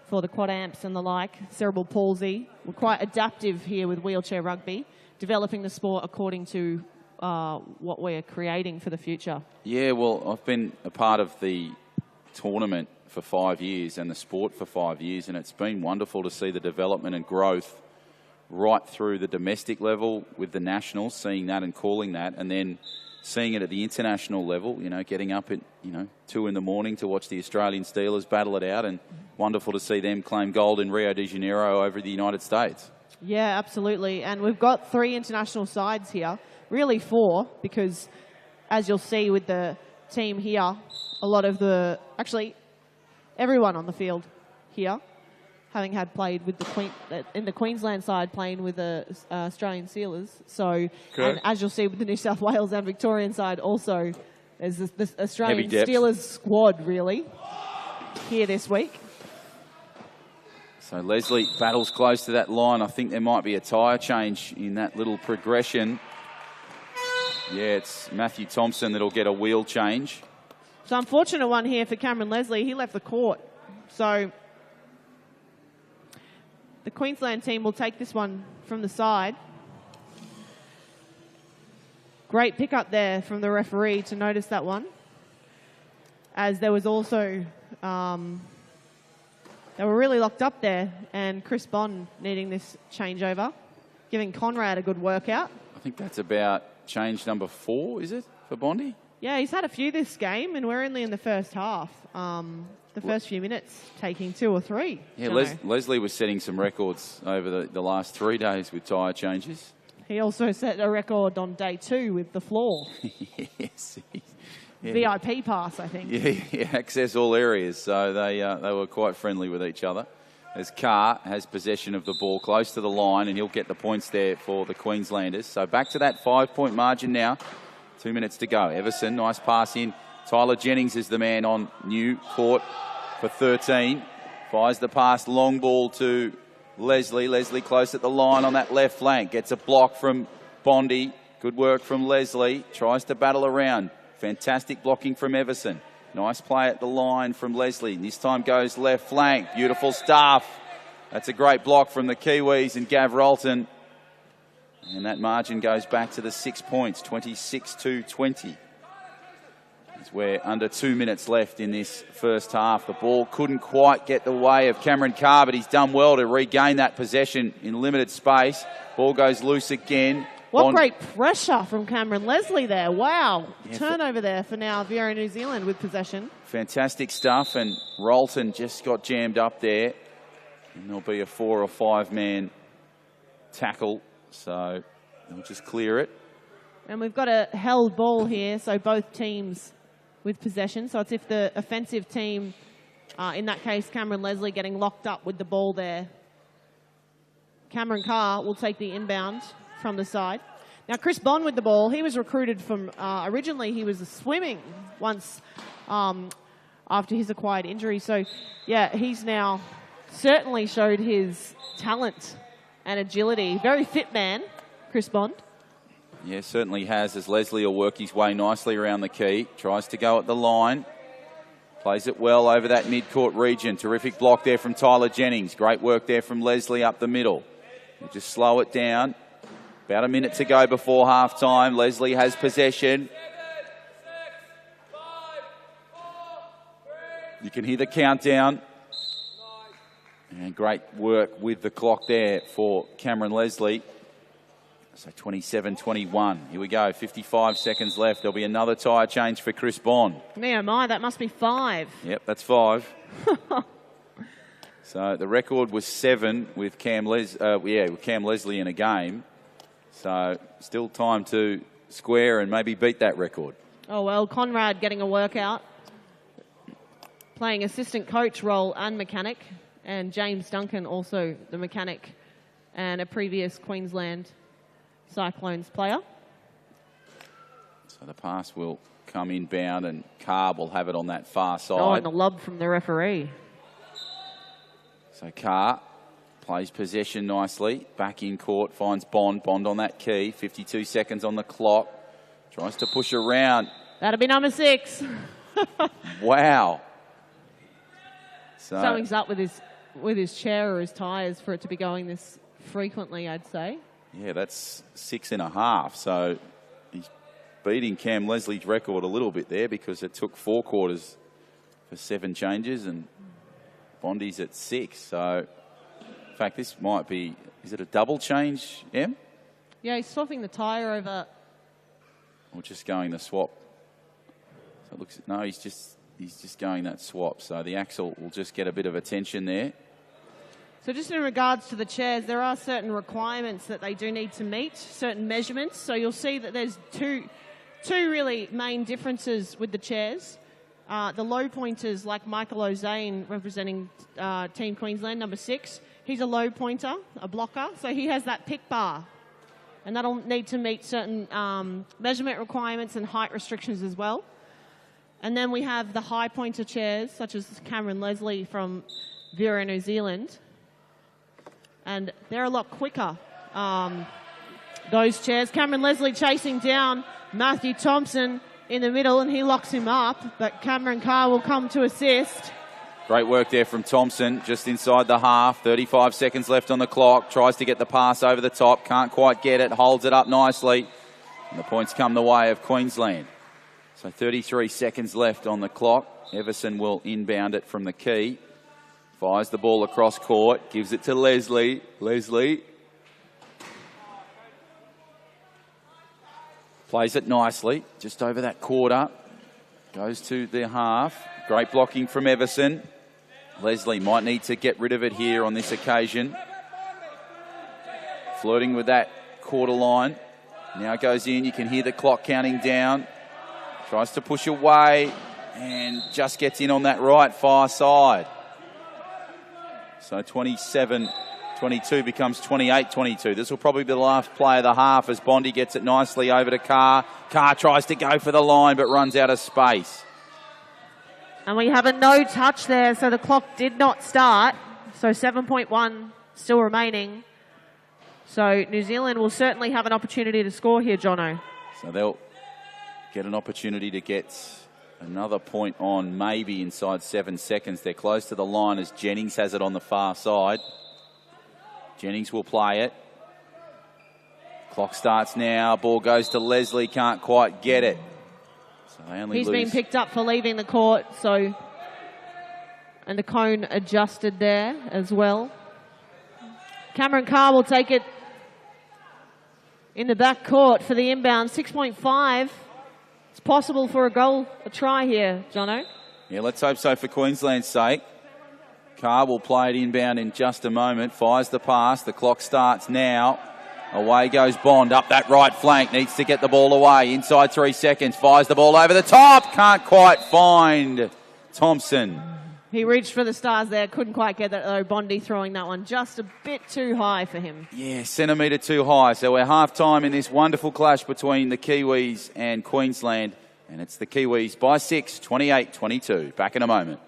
for the quad amps and the like, cerebral palsy. We're quite adaptive here with wheelchair rugby, developing the sport according to what we're creating for the future. Yeah, well, I've been a part of the tournament for 5 years and the sport for 5 years, and it's been wonderful to see the development and growth right through the domestic level with the nationals, seeing that and calling that, and then seeing it at the international level, getting up at, 2 in the morning to watch the Australian Steelers battle it out, and wonderful to see them claim gold in Rio de Janeiro over the United States. Yeah, absolutely. And we've got 3 international sides here, really 4, because as you'll see with the team here, a lot of everyone on the field here, having had played with in the Queensland side, playing with the Australian Steelers. So, and as you'll see with the New South Wales and Victorian side also, there's this Australian Steelers squad really here this week. So Leslie battles close to that line. I think there might be a tyre change in that little progression. Yeah, it's Matthew Thompson that'll get a wheel change. So unfortunate one here for Cameron Leslie. He left the court. So the Queensland team will take this one from the side. Great pick up there from the referee to notice that one. As there was also, they were really locked up there, and Chris Bond needing this changeover, giving Conrad a good workout. I think that's about change number 4, is it, for Bondi? Yeah, he's had a few this game, and we're only in the first half. The first few minutes taking 2 or 3. Yeah, Leslie was setting some records over the last 3 days with tyre changes. He also set a record on day 2 with the floor. Yes. Yeah. VIP pass, I think. Yeah, access all areas. So they were quite friendly with each other. As Carr has possession of the ball close to the line, and he'll get the points there for the Queenslanders. So back to that 5-point margin now. 2 minutes to go. Everson, nice pass in. Tyler Jennings is the man on new court for 13. Fires the pass, long ball to Leslie. Leslie close at the line on that left flank. Gets a block from Bondi. Good work from Leslie. Tries to battle around. Fantastic blocking from Everson. Nice play at the line from Leslie. This time goes left flank. Beautiful stuff. That's a great block from the Kiwis and Gav Rolton. And that margin goes back to the 6 points, 26-20. As we're under 2 minutes left in this first half. The ball couldn't quite get the way of Cameron Carr, but he's done well to regain that possession in limited space. Ball goes loose again. What great pressure from Cameron Leslie there. Wow. Yeah, turnover there for now Vieira New Zealand with possession. Fantastic stuff, and Rolton just got jammed up there. And there'll be a 4 or 5 man tackle. So they'll just clear it. And we've got a held ball here, so both teams with possession. So it's if the offensive team, in that case, Cameron Leslie getting locked up with the ball there. Cameron Carr will take the inbound from the side. Now, Chris Bond with the ball. He was recruited from, originally he was swimming once after his acquired injury. So, yeah, he's now certainly showed his talent and agility. Very fit man, Chris Bond. Yeah, certainly has, as Leslie will work his way nicely around the key. Tries to go at the line. Plays it well over that mid-court region. Terrific block there from Tyler Jennings. Great work there from Leslie up the middle. He'll just slow it down. About a minute to go before half-time. Leslie has possession. You can hear the countdown. And great work with the clock there for Cameron Leslie. So 27-21. Here we go. 55 seconds left. There'll be another tyre change for Chris Bond. Me oh my, that must be 5. Yep, that's 5. So the record was 7 with Cam Leslie in a game. So still time to square and maybe beat that record. Oh, well, Conrad getting a workout. Playing assistant coach role and mechanic. And James Duncan also the mechanic and a previous Queensland Cyclones player. So the pass will come inbound and Carr will have it on that far side. Oh, and the lob from the referee. So Carr plays possession nicely. Back in court, finds Bond. Bond on that key. 52 seconds on the clock. Tries to push around. That'll be number 6. Wow. So something's up with his chair or his tyres for it to be going this frequently, I'd say. Yeah, that's 6.5. So he's beating Cam Leslie's record a little bit there because it took 4 quarters for 7 changes and Bondi's at 6. So, in fact, this might be, is it a double change, Em? Yeah, he's swapping the tyre over. Or just going the swap. So it looks, no, he's just going that swap. So the axle will just get a bit of attention there. So just in regards to the chairs, there are certain requirements that they do need to meet, certain measurements. So you'll see that there's two really main differences with the chairs. The low pointers, like Michael O'Zane, representing Team Queensland, number 6. He's a low pointer, a blocker, so he has that pick bar. And that'll need to meet certain measurement requirements and height restrictions as well. And then we have the high pointer chairs, such as Cameron Leslie from Vieira New Zealand. And they're a lot quicker, those chairs. Cameron Leslie chasing down Matthew Thompson in the middle, and he locks him up, but Cameron Carr will come to assist. Great work there from Thompson, just inside the half. 35 seconds left on the clock. Tries to get the pass over the top. Can't quite get it. Holds it up nicely. And the points come the way of Queensland. So 33 seconds left on the clock. Everson will inbound it from the key. Fires the ball across court. Gives it to Leslie. Leslie Plays it nicely, just over that quarter. Goes to the half. Great blocking from Everson. Leslie might need to get rid of it here on this occasion. Flirting with that quarter line. Now goes in. You can hear the clock counting down. Tries to push away and just gets in on that right far side. So 27-22 becomes 28-22. This will probably be the last play of the half as Bondi gets it nicely over to Carr. Carr tries to go for the line but runs out of space. And we have a no touch there, so the clock did not start. So 7.1 still remaining. So New Zealand will certainly have an opportunity to score here, Jono. So they'll get an opportunity to get another point on maybe inside 7 seconds. They're close to the line as Jennings has it on the far side. Jennings will play it. Clock starts now. Ball goes to Leslie. Can't quite get it. So they only He's lose. been picked up for leaving the court. So, and the cone adjusted there as well. Cameron Carr will take it in the back court for the inbound. 6.5. It's possible for a goal, a try here, Jono. Yeah, let's hope so for Queensland's sake. Carr will play it inbound in just a moment. Fires the pass. The clock starts now. Away goes Bond up that right flank. Needs to get the ball away. Inside 3 seconds. Fires the ball over the top. Can't quite find Thompson. He reached for the stars there. Couldn't quite get that though. Bondi throwing that one just a bit too high for him. Yeah, centimetre too high. So we're half-time in this wonderful clash between the Kiwis and Queensland. And it's the Kiwis by 6, 28-22. Back in a moment.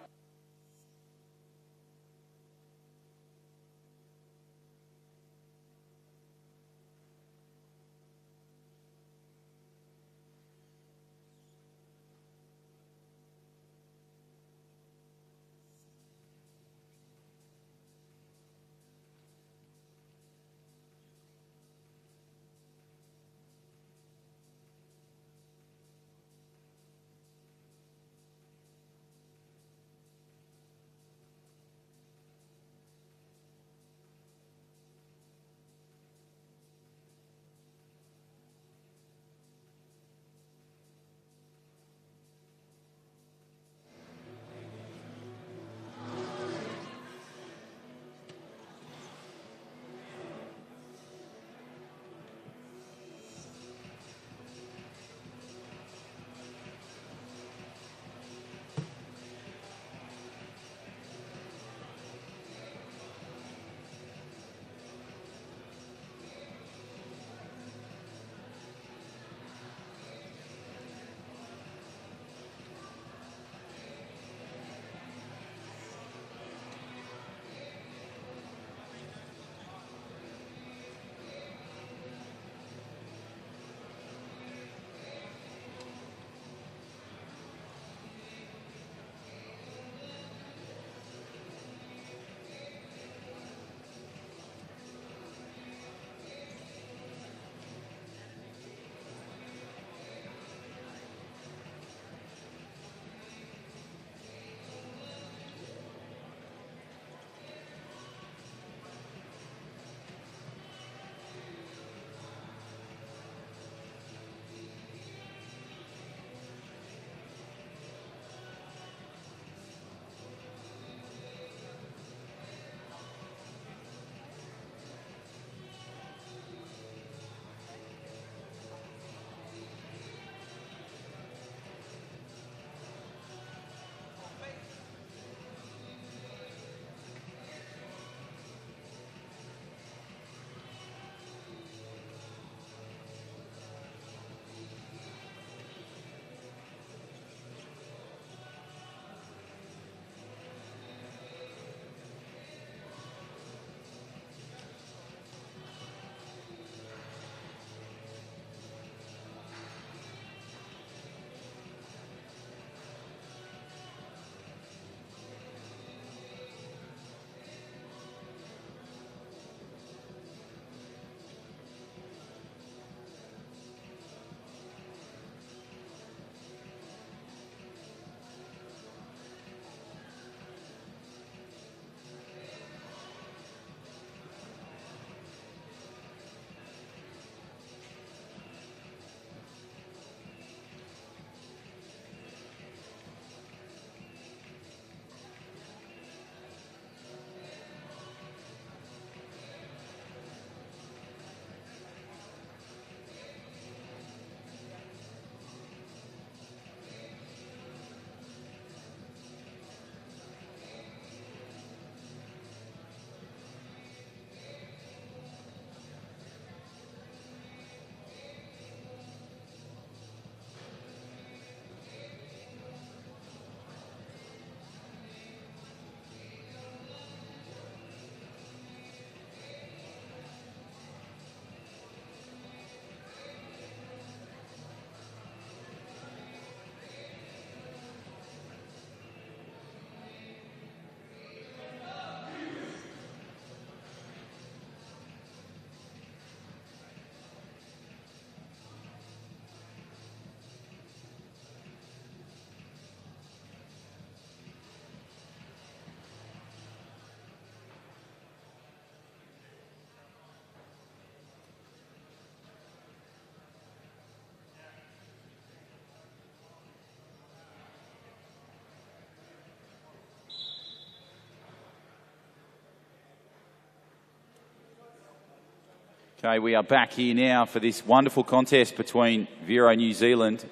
Okay, we are back here now for this wonderful contest between Vero New Zealand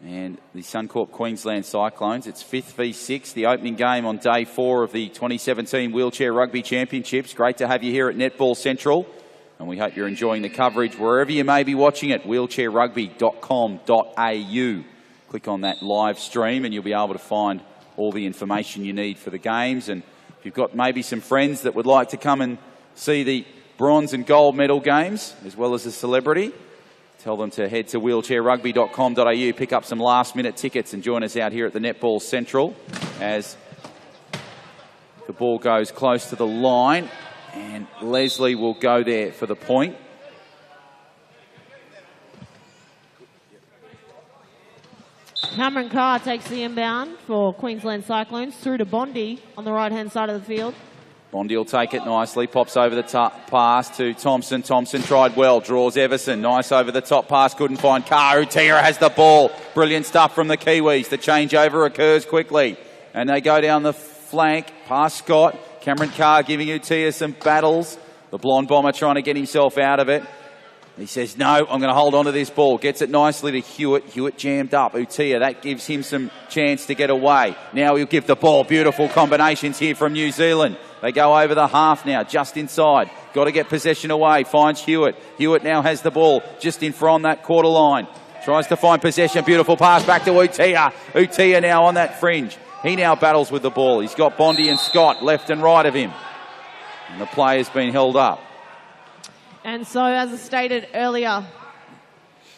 and the Suncorp Queensland Cyclones. It's 5th v 6, the opening game on day 4 of the 2017 Wheelchair Rugby Championships. Great to have you here at Netball Central, and we hope you're enjoying the coverage wherever you may be watching it, wheelchairrugby.com.au. Click on that live stream and you'll be able to find all the information you need for the games. And if you've got maybe some friends that would like to come and see the bronze and gold medal games, as well as a celebrity, tell them to head to wheelchairrugby.com.au, pick up some last-minute tickets and join us out here at the Netball Central as the ball goes close to the line, and Leslie will go there for the point. Cameron Carr takes the inbound for Queensland Cyclones through to Bondi on the right-hand side of the field. Bondi will take it nicely, pops over the top pass to Thompson. Thompson tried well, draws Everson. Nice over the top pass, couldn't find Carr. Utia has the ball. Brilliant stuff from the Kiwis. The changeover occurs quickly. And they go down the flank, past Scott. Cameron Carr giving Utia some battles. The blonde bomber trying to get himself out of it. He says, no, I'm going to hold on to this ball. Gets it nicely to Hewitt. Hewitt jammed up. Utia, that gives him some chance to get away. Now he'll give the ball. Beautiful combinations here from New Zealand. They go over the half now, just inside. Got to get possession away. Finds Hewitt. Hewitt now has the ball just in front that quarter line. Tries to find possession. Beautiful pass back to Utia. Utia now on that fringe. He now battles with the ball. He's got Bondi and Scott left and right of him. And the play has been held up. And so, as I stated earlier,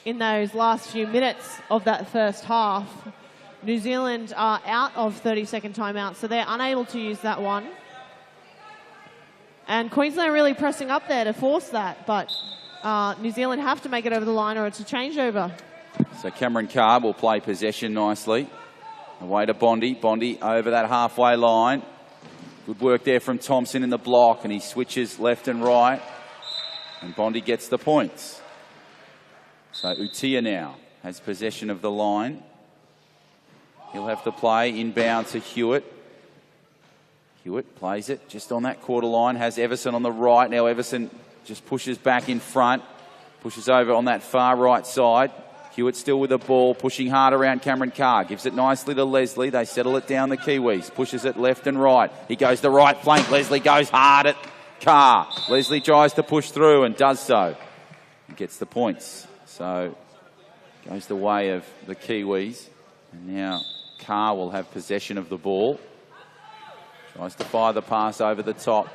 in those last few minutes of that first half, New Zealand are out of 30-second timeout, so they're unable to use that one. And Queensland really pressing up there to force that, but New Zealand have to make it over the line or it's a changeover. So Cameron Carr will play possession nicely. Away to Bondi. Bondi over that halfway line. Good work there from Thompson in the block, and he switches left and right. And Bondi gets the points. So Utia now has possession of the line. He'll have to play inbound to Hewitt. Hewitt plays it just on that quarter line. Has Everson on the right. Now Everson just pushes back in front. Pushes over on that far right side. Hewitt still with the ball, pushing hard around Cameron Carr. Gives it nicely to Leslie. They settle it down the Kiwis. Pushes it left and right. He goes the right flank. Leslie goes hard at Carr. Leslie tries to push through and does so. He gets the points. So goes the way of the Kiwis. And now Carr will have possession of the ball. Tries to fire the pass over the top.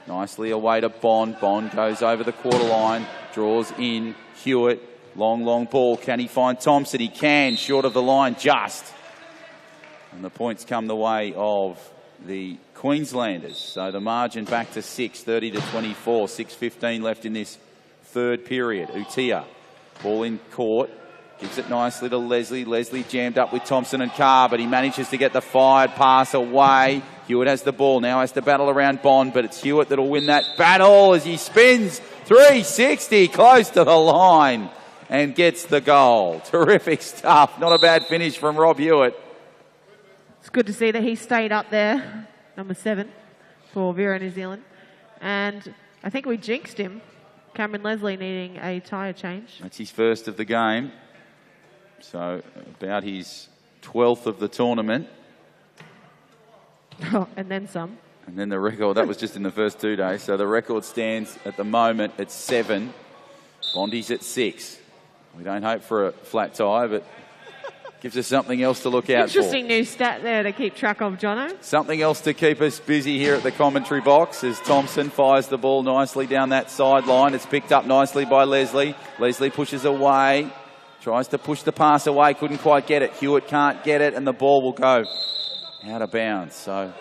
Nicely away to Bond. Bond goes over the quarter line. Draws in Hewitt. Long ball. Can he find Thompson? He can. Short of the line just. And the points come the way of the Queenslanders. So the margin back to 6, 30 to 24. 6:15 left in this third period. Utia, ball in court. Gives it nicely to Leslie. Leslie jammed up with Thompson and Carr, but he manages to get the fired pass away. Hewitt has the ball. Now has to battle around Bond, but it's Hewitt that'll win that battle as he spins 360 close to the line and gets the goal. Terrific stuff. Not a bad finish from Rob Hewitt. It's good to see that he stayed up there, number 7 for Vero New Zealand. And I think we jinxed him. Cameron Leslie needing a tyre change. That's his first of the game. So about his 12th of the tournament. Oh, and then some. And then the record, that was just in the first 2 days. So the record stands at the moment at 7. Bondi's at 6. We don't hope for a flat tyre, but gives us something else to look out for. Interesting new stat there to keep track of, Jono. Something else to keep us busy here at the commentary box as Thompson fires the ball nicely down that sideline. It's picked up nicely by Leslie. Leslie pushes away. Tries to push the pass away. Couldn't quite get it. Hewitt can't get it, and the ball will go out of bounds. So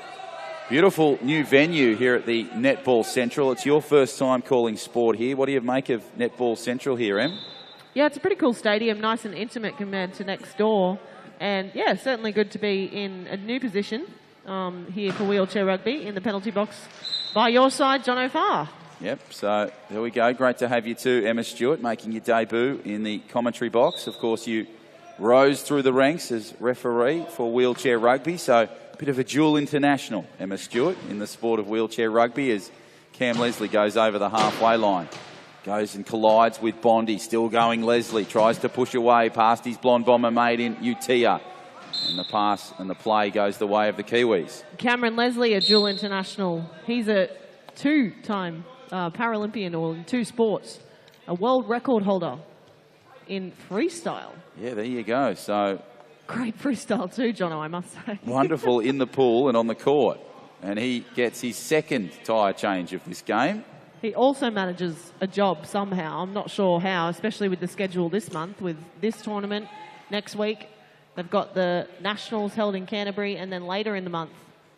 beautiful new venue here at the Netball Central. It's your first time calling sport here. What do you make of Netball Central here, Em? Yeah, it's a pretty cool stadium, nice and intimate compared to next door. And yeah, certainly good to be in a new position here for wheelchair rugby in the penalty box by your side, John O'Farr. Yep, so there we go. Great to have you too, Emma Stewart, making your debut in the commentary box. Of course, you rose through the ranks as referee for wheelchair rugby, so a bit of a dual international, Emma Stewart, in the sport of wheelchair rugby as Cam Leslie goes over the halfway line. Goes and collides with Bondi. Still going Leslie. Tries to push away past his blonde bomber mate in Utia. And the pass and the play goes the way of the Kiwis. Cameron Leslie, a dual international. He's a two-time Paralympian, or in 2 sports. A world record holder in freestyle. Yeah, there you go. So great freestyle too, Jono, I must say. Wonderful in the pool and on the court. And he gets his second tyre change of this game. He also manages a job somehow. I'm not sure how, especially with the schedule this month, with this tournament next week. They've got the Nationals held in Canterbury, and then later in the month,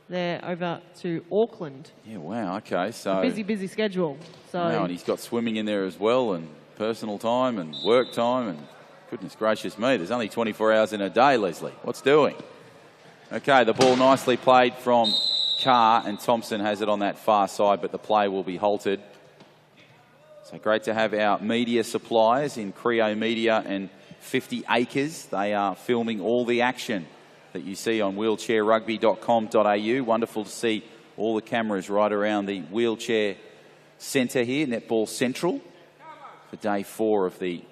they're over to Auckland. Yeah, wow, okay. So a busy schedule. So wow, and he's got swimming in there as well, and personal time and work time, and goodness gracious me, there's only 24 hours in a day, Leslie. What's doing? Okay, the ball nicely played from Carr, and Thompson has it on that far side, but the play will be halted. So great to have our media suppliers in Creo Media and 50 Acres. They are filming all the action that you see on wheelchairrugby.com.au. Wonderful to see all the cameras right around the wheelchair centre here, Netball Central, for day 4 of the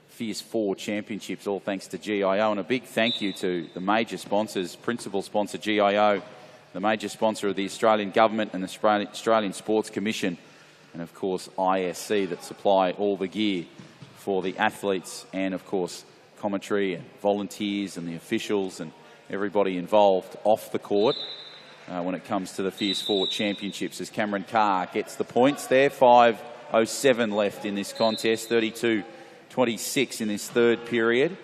Fierce 4 Championships, all thanks to GIO. And a big thank you to the major sponsors, principal sponsor GIO, the major sponsor of the Australian Government and the Australian Sports Commission, and of course ISC, that supply all the gear for the athletes, and of course commentary and volunteers and the officials and everybody involved off the court when it comes to the Fierce 4 Championships. As Cameron Carr gets the points there, 5:07 left in this contest, 32-26 in this third period.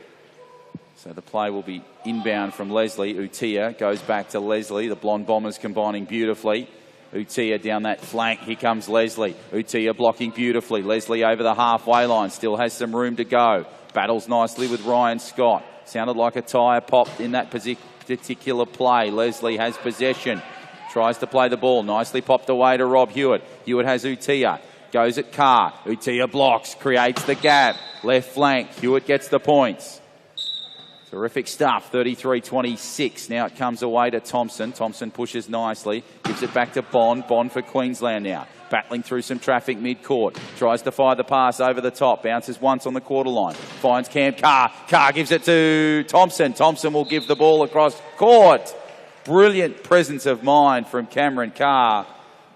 So the play will be inbound from Leslie. Utia goes back to Leslie. The Blonde Bombers combining beautifully. Utia down that flank. Here comes Leslie. Utia blocking beautifully. Leslie over the halfway line. Still has some room to go. Battles nicely with Ryan Scott. Sounded like a tyre popped in that particular play. Leslie has possession. Tries to play the ball. Nicely popped away to Rob Hewitt. Hewitt has Utia. Goes at Carr. Utia blocks. Creates the gap. Left flank. Hewitt gets the points. Terrific stuff, 33-26. Now it comes away to Thompson. Thompson pushes nicely, gives it back to Bond. Bond for Queensland now. Battling through some traffic mid-court. Tries to fire the pass over the top. Bounces once on the quarter line. Finds Cam Carr. Carr gives it to Thompson. Thompson will give the ball across court. Brilliant presence of mind from Cameron Carr.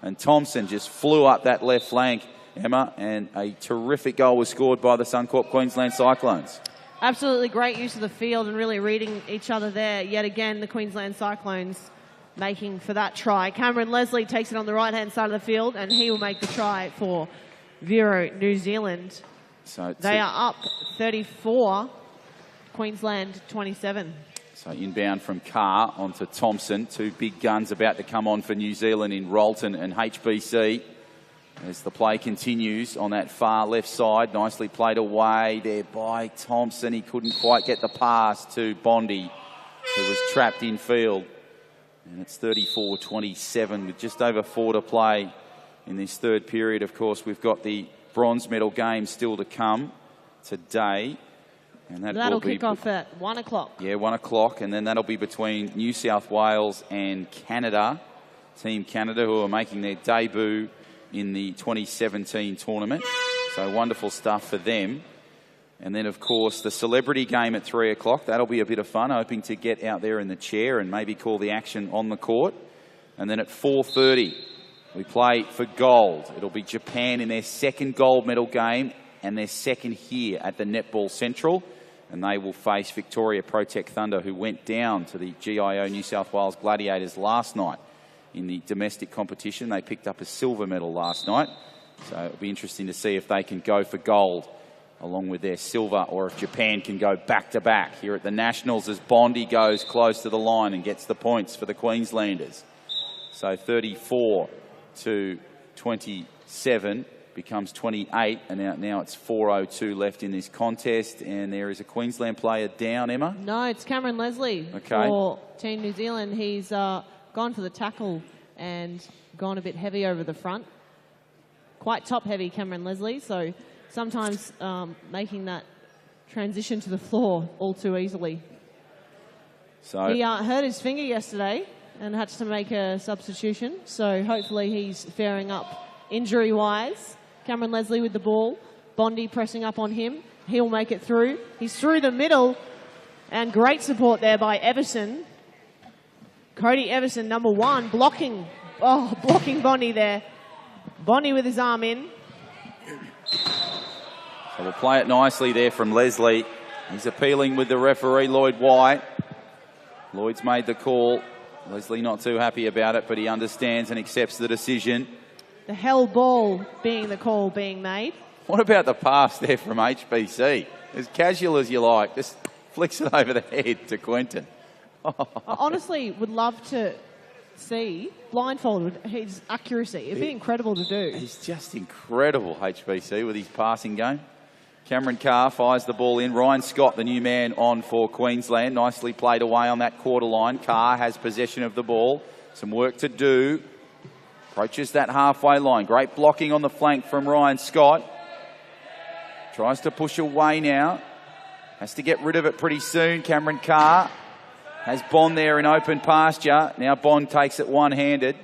And Thompson just flew up that left flank, Emma. And a terrific goal was scored by the Suncorp Queensland Cyclones. Absolutely great use of the field and really reading each other there. Yet again, the Queensland Cyclones making for that try. Cameron Leslie takes it on the right-hand side of the field, and he will make the try for Vero, New Zealand. So they are up 34, Queensland 27. So inbound from Carr onto Thompson. 2 big guns about to come on for New Zealand in Rolton and HBC. As the play continues on that far left side, nicely played away there by Thompson. He couldn't quite get the pass to Bondi, who was trapped in field. And it's 34-27 with just over 4 to play in this third period. Of course, we've got the bronze medal game still to come today. And that'll kick off at 1 o'clock. Yeah, 1 o'clock. And then that'll be between New South Wales and Canada. Team Canada, who are making their debut in the 2017 tournament. So wonderful stuff for them. And then, of course, the celebrity game at 3 o'clock. That'll be a bit of fun, hoping to get out there in the chair and maybe call the action on the court. And then at 4:30, we play for gold. It'll be Japan in their second gold medal game and their second here at the Netball Central. And they will face Victoria Protect Thunder, who went down to the GIO New South Wales Gladiators last night. In the domestic competition, they picked up a silver medal last night. So it'll be interesting to see if they can go for gold along with their silver, or if Japan can go back-to-back here at the Nationals as Bondi goes close to the line and gets the points for the Queenslanders. So 34-27 becomes 28, and now it's 4:02 left in this contest, and there is a Queensland player down, Emma? No, it's Cameron Leslie for Team New Zealand. He's gone for the tackle and gone a bit heavy over the front. Quite top-heavy, Cameron Leslie, so sometimes making that transition to the floor all too easily. So he hurt his finger yesterday and had to make a substitution, so hopefully he's faring up injury-wise. Cameron Leslie with the ball. Bondi pressing up on him. He'll make it through. He's through the middle, and great support there by Everson. Cody Everson, number 1, blocking Bondi there. Bondi with his arm in. So we'll play it nicely there from Leslie. He's appealing with the referee, Lloyd White. Lloyd's made the call. Leslie not too happy about it, but he understands and accepts the decision. The hell ball being the call being made. What about the pass there from HBC? As casual as you like, just flicks it over the head to Quentin. I honestly would love to see blindfolded his accuracy. It'd be incredible to do. He's just incredible, HBC, with his passing game. Cameron Carr fires the ball in. Ryan Scott, the new man on for Queensland. Nicely played away on that quarter line. Carr has possession of the ball. Some work to do. Approaches that halfway line. Great blocking on the flank from Ryan Scott. Tries to push away now. Has to get rid of it pretty soon. Cameron Carr has Bond there in open pasture. Now Bond takes it one-handed.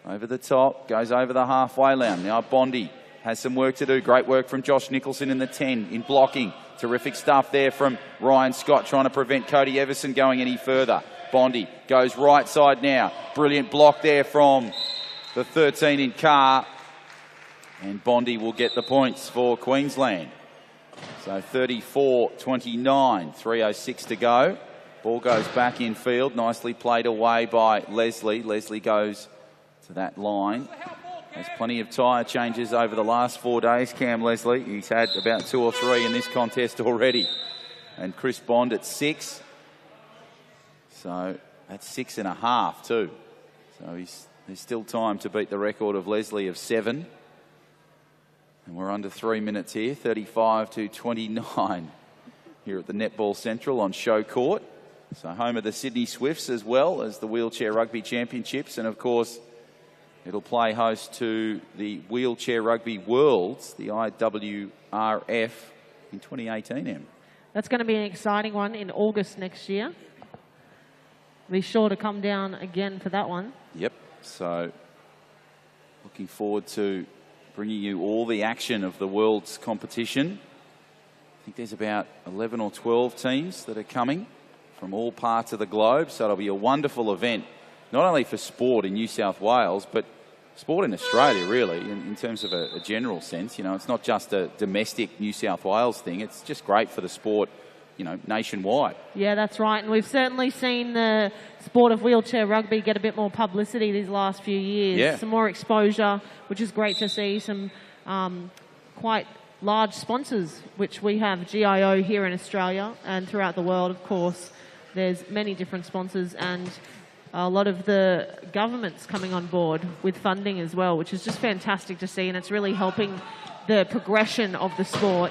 Over the top. Goes over the halfway line. Now Bondi has some work to do. Great work from Josh Nicholson in the 10 in blocking. Terrific stuff there from Ryan Scott trying to prevent Cody Everson going any further. Bondi goes right side now. Brilliant block there from the 13 in Carr. And Bondi will get the points for Queensland. So 34-29, 3:06 to go. Ball goes back in field. Nicely played away by Leslie. Leslie goes to that line. There's plenty of tyre changes over the last 4 days, Cam Leslie. He's had about 2 or 3 in this contest already. And Chris Bond at 6. So that's 6.5 too. So there's still time to beat the record of Leslie of 7. And we're under 3 minutes here, 35-29 here at the Netball Central on Show Court. So home of the Sydney Swifts as well as the Wheelchair Rugby Championships. And of course, it'll play host to the Wheelchair Rugby Worlds, the IWRF, in 2018, Em. That's going to be an exciting one in August next year. Be sure to come down again for that one. Yep. So looking forward to bringing you all the action of the World's competition. I think there's about 11 or 12 teams that are coming from all parts of the globe. So it'll be a wonderful event, not only for sport in New South Wales, but sport in Australia, really, in terms of a general sense. You know, it's not just a domestic New South Wales thing. It's just great for the sport, you know, nationwide. Yeah, that's right. And we've certainly seen the sport of wheelchair rugby get a bit more publicity these last few years. Yeah. Some more exposure, which is great to see. Some quite large sponsors, which we have GIO here in Australia and throughout the world, of course. There's many different sponsors and a lot of the governments coming on board with funding as well, which is just fantastic to see, and it's really helping the progression of the sport.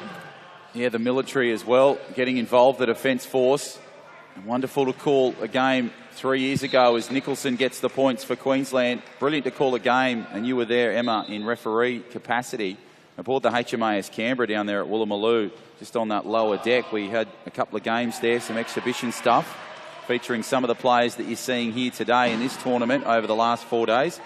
Yeah, the military as well, getting involved, the Defence Force. Wonderful to call a game 3 years ago as Nicholson gets the points for Queensland. Brilliant to call a game, and you were there, Emma, in referee capacity aboard the HMAS Canberra down there at Woolloomooloo, just on that lower deck. We had a couple of games there, some exhibition stuff, featuring some of the players that you're seeing here today in this tournament over the last 4 days.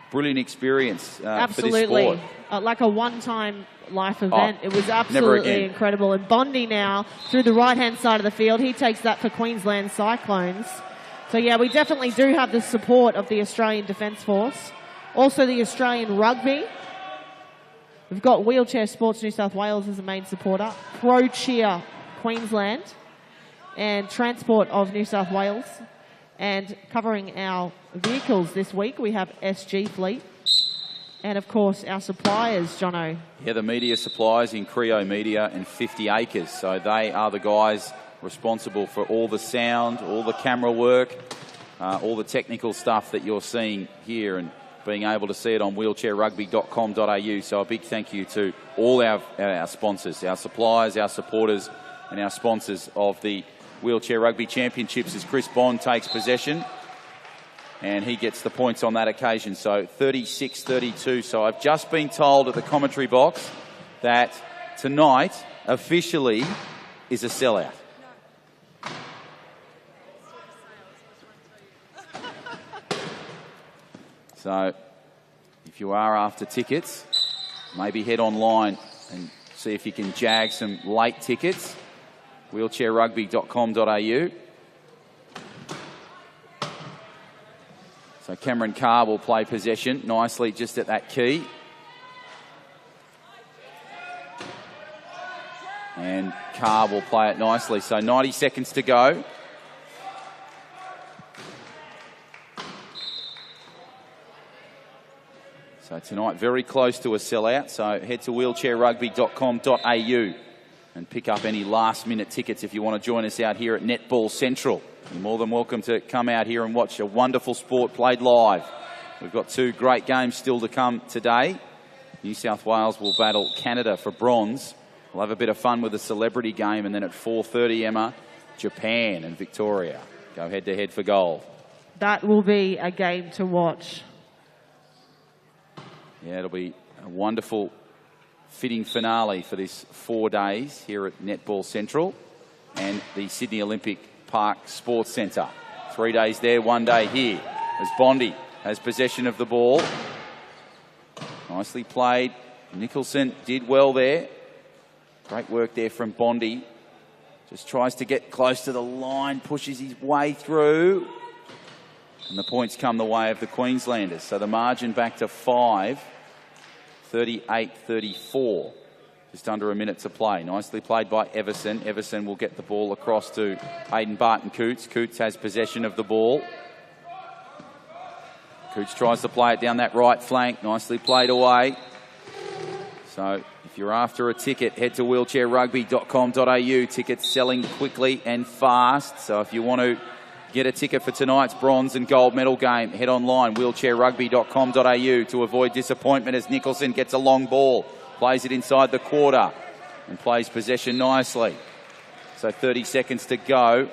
Brilliant experience for this sport. Like a one-time life event. It was absolutely incredible. And Bondi now through the right-hand side of the field. He takes that for Queensland Cyclones. So, yeah, we definitely do have the support of the Australian Defence Force. Also the Australian Rugby. We've got Wheelchair Sports New South Wales as a main supporter. Pro Cheer Queensland. And Transport of New South Wales. And covering our vehicles this week, we have SG Fleet. And, of course, our suppliers, Jono. Yeah, the media suppliers in Creo Media and 50 Acres. So they are the guys responsible for all the sound, all the camera work, all the technical stuff that you're seeing here and being able to see it on wheelchairrugby.com.au. So a big thank you to all our sponsors, our suppliers, our supporters and our sponsors of the Wheelchair Rugby Championships as Chris Bond takes possession. And he gets the points on that occasion. So 36-32. So I've just been told at the commentary box that tonight officially is a sellout. So if you are after tickets, maybe head online and see if you can jag some late tickets. wheelchairrugby.com.au. So Cameron Carr will play possession nicely just at that key. And Carr will play it nicely. So 90 seconds to go. So tonight, very close to a sellout. So head to wheelchairrugby.com.au and pick up any last-minute tickets if you want to join us out here at Netball Central. You're more than welcome to come out here and watch a wonderful sport played live. We've got 2 great games still to come today. New South Wales will battle Canada for bronze. We'll have a bit of fun with a celebrity game, and then at 4:30, Emma, Japan and Victoria go head-to-head for gold. That will be a game to watch. Yeah, it'll be a wonderful, fitting finale for this 4 days here at Netball Central and the Sydney Olympic Park Sports Centre. 3 days there, 1 day here, as Bondi has possession of the ball. Nicely played. Nicholson did well there. Great work there from Bondi. Just tries to get close to the line, pushes his way through. And the points come the way of the Queenslanders. So the margin back to 5, 38-34. Just under a minute to play. Nicely played by Everson. Everson will get the ball across to Hayden Barton-Coots. Coots has possession of the ball. Coots tries to play it down that right flank. Nicely played away. So if you're after a ticket, head to wheelchairrugby.com.au. Tickets selling quickly and fast. So if you want to get a ticket for tonight's bronze and gold medal game, head online, wheelchairrugby.com.au, to avoid disappointment as Nicholson gets a long ball, plays it inside the quarter and plays possession nicely. So 30 seconds to go,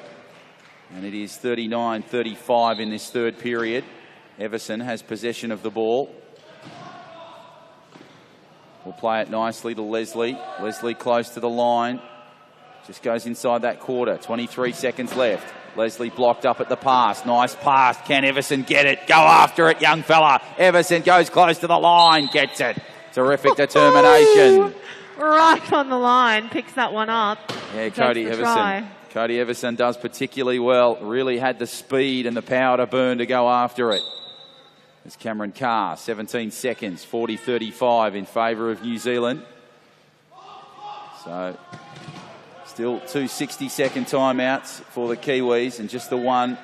and it is 39-35 in this third period. Everson has possession of the ball. Will play it nicely to Leslie. Leslie close to the line. Just goes inside that quarter. 23 seconds left. Leslie blocked up at the pass. Nice pass. Can Everson get it? Go after it, young fella. Everson goes close to the line. Gets it. Terrific determination. Right on the line. Picks that one up. Yeah, Cody Everson. Try. Cody Everson does particularly well. Really had the speed and the power to burn to go after it. There's Cameron Carr, 17 seconds, 40-35 in favour of New Zealand. So, still 2 60-second timeouts for the Kiwis and just the 1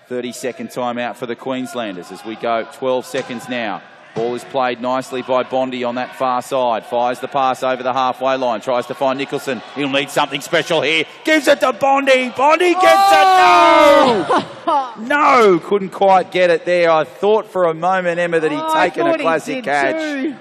30-second timeout for the Queenslanders as we go 12 seconds now. Ball is played nicely by Bondi on that far side. Fires the pass over the halfway line. Tries to find Nicholson. He'll need something special here. Gives it to Bondi. Bondi gets it. No! No! Couldn't quite get it there. I thought for a moment, Emma, that he'd taken a classic catch. Too.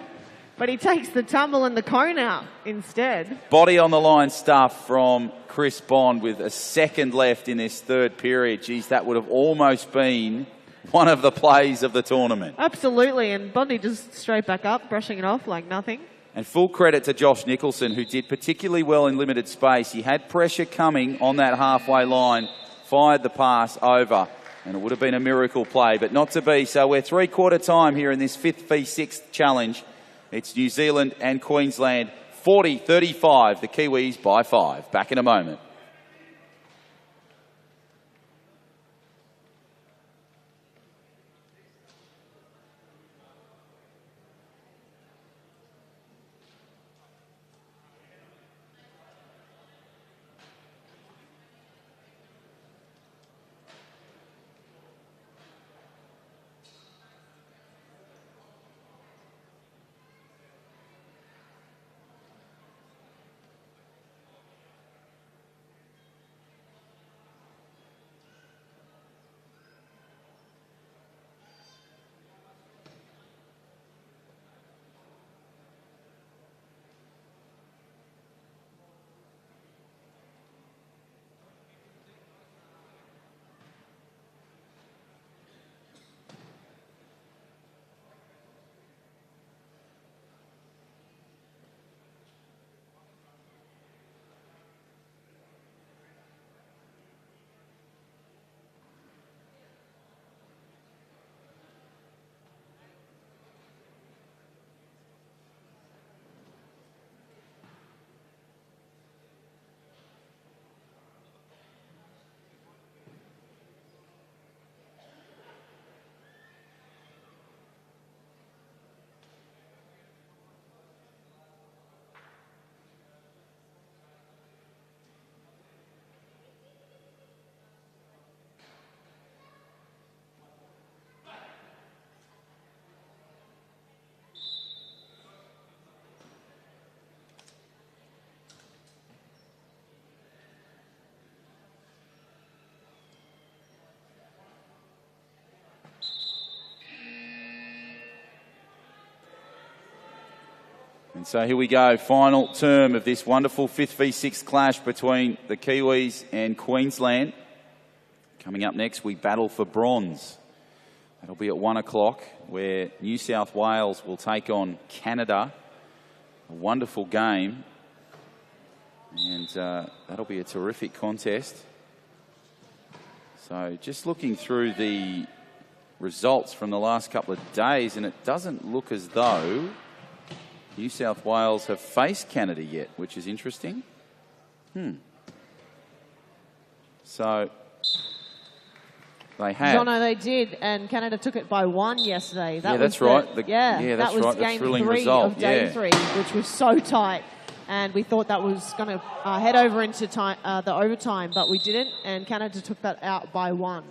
But he takes the tumble and the cone out instead. Body on the line stuff from Chris Bond with a second left in this third period. Geez, that would have almost been one of the plays of the tournament. Absolutely, and Bondi just straight back up, brushing it off like nothing. And full credit to Josh Nicholson, who did particularly well in limited space. He had pressure coming on that halfway line, fired the pass over, and it would have been a miracle play, but not to be. So we're three-quarter time here in this 5th v6 challenge. It's New Zealand and Queensland, 40-35, the Kiwis by 5. Back in a moment. And so here we go, final term of this wonderful 5th v 6 clash between the Kiwis and Queensland. Coming up next, we battle for bronze. That'll be at 1 o'clock, where New South Wales will take on Canada. A wonderful game. And that'll be a terrific contest. So just looking through the results from the last couple of days, and it doesn't look as though New South Wales have faced Canada yet, which is interesting. So they have. Jono, they did, and Canada took it by 1 yesterday. That that's right. That was game 3 of day 3, which was so tight. And we thought that was going to head over into the overtime, but we didn't, and Canada took that out by 1.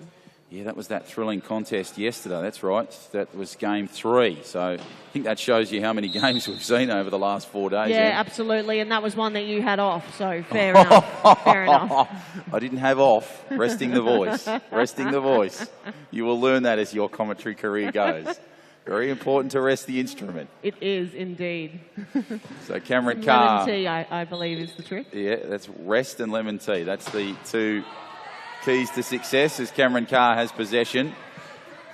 Yeah, that was that thrilling contest yesterday. That's right. That was game 3. So I think that shows you how many games we've seen over the last 4 days. Yeah, absolutely. And that was one that you had off. So fair enough. Fair enough. I didn't have off. Resting the voice. Resting the voice. You will learn that as your commentary career goes. Very important to rest the instrument. It is indeed. So Cameron Carr. Lemon tea, I believe, is the trick. Yeah, that's rest and lemon tea. That's the 2 keys to success as Cameron Carr has possession.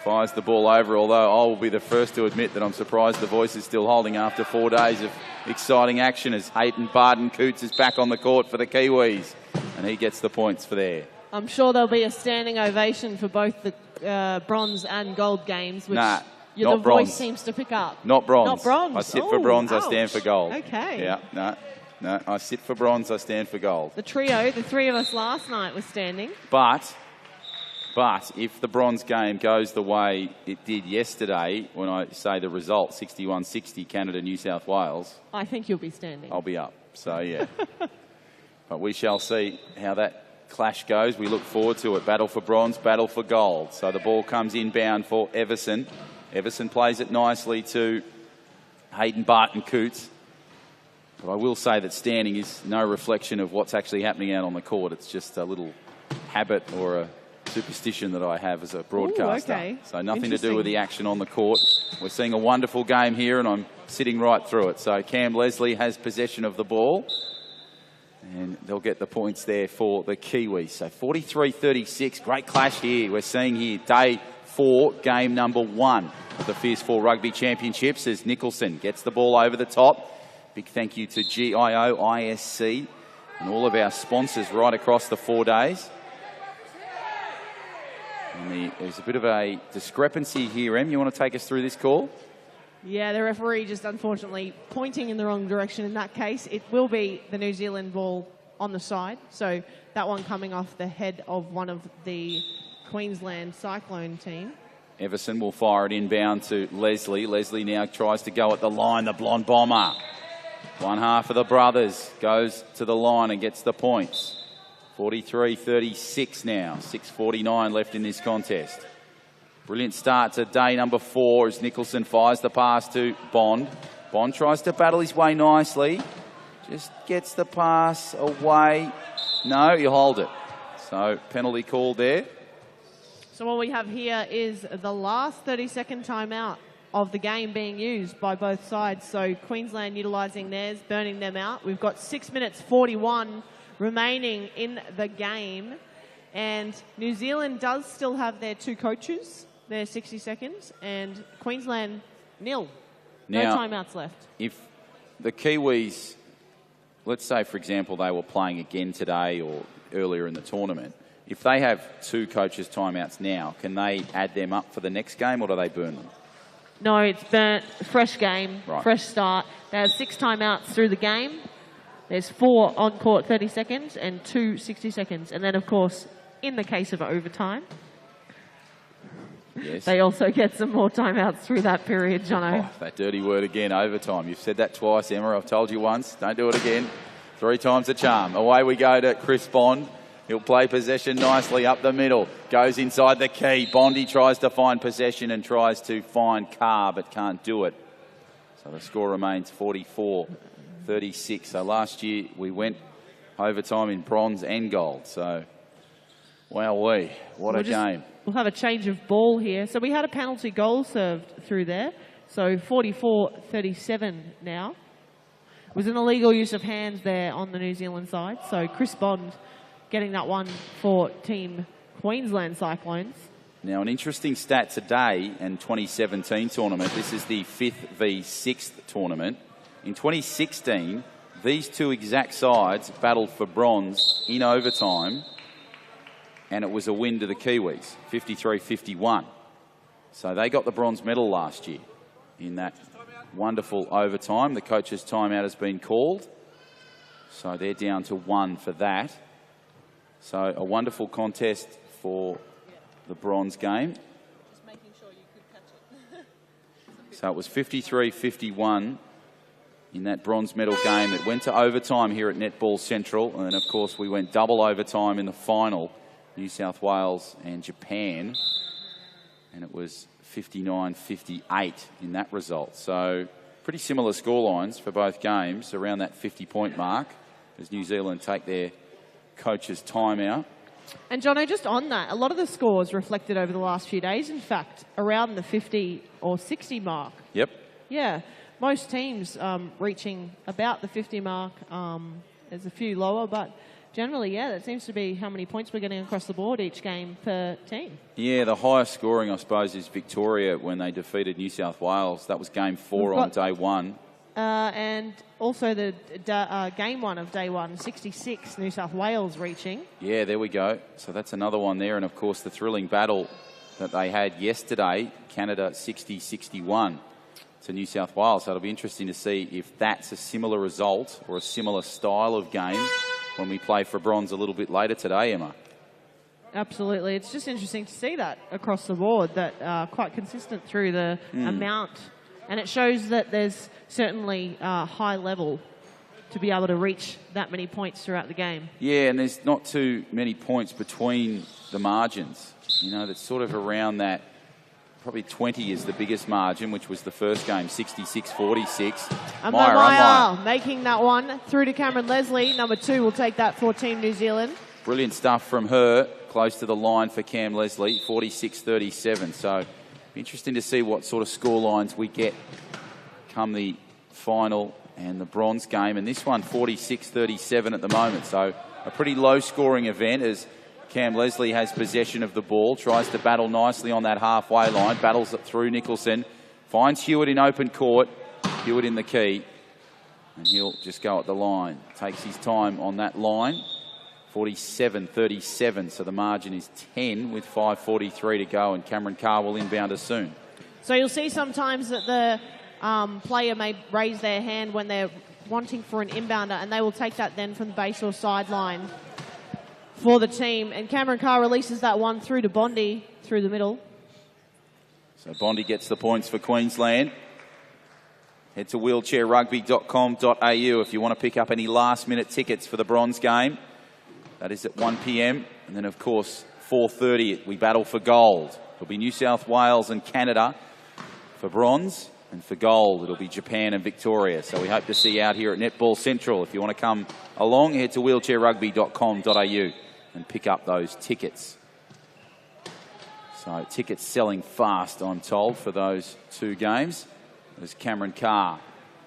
Fires the ball over, although I will be the first to admit that I'm surprised the voice is still holding after 4 days of exciting action as Hayden Barton-Coots is back on the court for the Kiwis. And he gets the points for there. I'm sure there'll be a standing ovation for both the bronze and gold games, which the voice seems to pick up. Not bronze. Not bronze. I sit for bronze, ouch. I stand for gold. Okay. Yeah, no, I sit for bronze, I stand for gold. The trio, the 3 of us last night was standing. But if the bronze game goes the way it did yesterday, when I say the result, 61-60, Canada, New South Wales. I think you'll be standing. I'll be up, so yeah. But we shall see how that clash goes. We look forward to it. Battle for bronze, battle for gold. So the ball comes inbound for Everson. Everson plays it nicely to Hayden Barton-Coots. But I will say that standing is no reflection of what's actually happening out on the court. It's just a little habit or a superstition that I have as a broadcaster. Ooh, okay. So nothing to do with the action on the court. We're seeing a wonderful game here, and I'm sitting right through it. So Cam Leslie has possession of the ball, and they'll get the points there for the Kiwis. So 43-36, great clash here. We're seeing here day 4, game number 1 of the Fierce 4 Rugby Championships as Nicholson gets the ball over the top. Big thank you to GIO, ISC, and all of our sponsors right across the 4 days. And there's a bit of a discrepancy here, Em. You want to take us through this call? Yeah, the referee just unfortunately pointing in the wrong direction in that case. It will be the New Zealand ball on the side. So that one coming off the head of one of the Queensland Cyclone team. Everson will fire it inbound to Leslie. Leslie now tries to go at the line, the blonde bomber. One half of the brothers goes to the line and gets the points. 43-36 now. 6:49 left in this contest. Brilliant start to day number 4 as Nicholson fires the pass to Bond. Bond tries to battle his way nicely. Just gets the pass away. No, you hold it. So penalty called there. So what we have here is the last 30-second timeout of the game being used by both sides. So Queensland utilising theirs, burning them out. We've got 6 minutes 41 remaining in the game. And New Zealand does still have their 2 coaches, their 60 seconds, and Queensland nil. No timeouts left. If the Kiwis, let's say, for example, they were playing again today or earlier in the tournament, if they have 2 coaches' timeouts now, can they add them up for the next game, or do they burn them? No, it's burnt. Fresh game, right. Fresh start. They have 6 timeouts through the game. There's 4 on court 30 seconds and 2 60 seconds. And then, of course, in the case of overtime, yes, they also get some more timeouts through that period, Jono. Oh, that dirty word again, overtime. You've said that twice, Emma. I've told you once. Don't do it again. 3 times a charm. Away we go to Chris Bond. He'll play possession nicely up the middle. Goes inside the key. Bondi tries to find possession and tries to find Carr, but can't do it. So the score remains 44-36. So last year we went overtime in bronze and gold. So, wowee, what a game. We'll have a change of ball here. So we had a penalty goal served through there. So 44-37 now. was an illegal use of hands there on the New Zealand side. So Chris Bond getting that one for Team Queensland Cyclones. Now, an interesting stat today in 2017 tournament, this is the 5th v 6th tournament. In 2016, these two exact sides battled for bronze in overtime, and it was a win to the Kiwis, 53-51. So they got the bronze medal last year in that wonderful overtime. The coach's timeout has been called, so they're down to 1 for that. So a wonderful contest for the bronze game. Just making sure you could catch it. So it was 53-51 in that bronze medal game. It went to overtime here at Netball Central, and then of course we went double overtime in the final, New South Wales and Japan, and it was 59-58 in that result. So pretty similar scorelines for both games, around that 50-point mark, as New Zealand take their coach's timeout. And Jono, just on that, a lot of the scores reflected over the last few days, in fact, around the 50 or 60 mark. Yep. Yeah, most teams reaching about the 50 mark. There's a few lower, but generally, yeah, that seems to be how many points we're getting across the board each game per team. Yeah, the highest scoring, I suppose, is Victoria when they defeated New South Wales. That was game 4 on day 1. And also the game 1 of day 1, 66, New South Wales reaching. Yeah, there we go. So that's another one there. And, of course, the thrilling battle that they had yesterday, Canada 60-61 to New South Wales. So it'll be interesting to see if that's a similar result or a similar style of game when we play for bronze a little bit later today, Emma. Absolutely. It's just interesting to see that across the board, that quite consistent through the amount. And it shows that there's certainly high level to be able to reach that many points throughout the game. Yeah, and there's not too many points between the margins. You know, that's sort of around that, probably 20 is the biggest margin, which was the first game, 66-46. Maya making that one through to Cameron Leslie. Number 2 will take that for Team New Zealand. Brilliant stuff from her, close to the line for Cam Leslie, 46-37. So interesting to see what sort of score lines we get come the final and the bronze game. And this one, 46-37 at the moment. So a pretty low-scoring event as Cam Leslie has possession of the ball, tries to battle nicely on that halfway line, battles it through Nicholson, finds Hewitt in open court, Hewitt in the key, and he'll just go at the line. Takes his time on that line. 47-37, so the margin is 10 with 5:43 to go, and Cameron Carr will inbound us soon. So you'll see sometimes that the player may raise their hand when they're wanting for an inbounder, and they will take that then from the base or sideline for the team. And Cameron Carr releases that one through to Bondi through the middle. So Bondi gets the points for Queensland. Head to wheelchairrugby.com.au if you want to pick up any last-minute tickets for the bronze game. That is at 1 p.m. And then, of course, 4:30, we battle for gold. It'll be New South Wales and Canada for bronze. And for gold, it'll be Japan and Victoria. So we hope to see you out here at Netball Central. If you want to come along, head to wheelchairrugby.com.au and pick up those tickets. So tickets selling fast, I'm told, for those two games. As Cameron Carr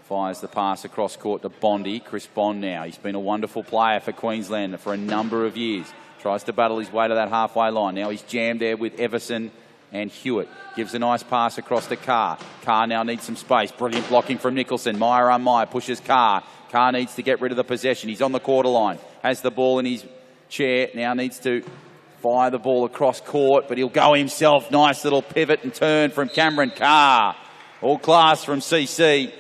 fires the pass across court to Bondi. Chris Bond now. He's been a wonderful player for Queensland for a number of years. Tries to battle his way to that halfway line. Now he's jammed there with Everson and Hewitt. Gives a nice pass across to Carr. Carr now needs some space. Brilliant blocking from Nicholson. Meyer pushes Carr. Carr needs to get rid of the possession. He's on the quarter line. Has the ball in his chair. Now needs to fire the ball across court, but he'll go himself. Nice little pivot and turn from Cameron Carr. All class from CC.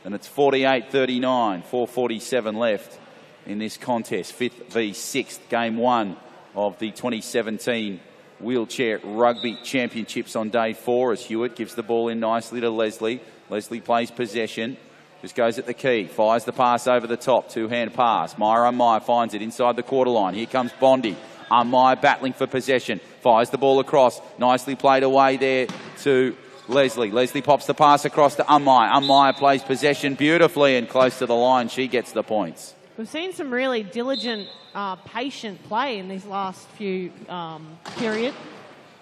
And it's 48-39, 4:47 left in this contest. 5th v 6th, game 1 of the 2017 Wheelchair Rugby Championships on day 4 as Hewitt gives the ball in nicely to Leslie. Leslie plays possession, just goes at the key, fires the pass over the top, two-hand pass. Meyer finds it inside the quarter line. Here comes Bondi. Meyer battling for possession, fires the ball across, nicely played away there to Leslie. Leslie pops the pass across to Meyer. Meyer plays possession beautifully and close to the line. She gets the points. We've seen some really diligent, patient play in these last few periods.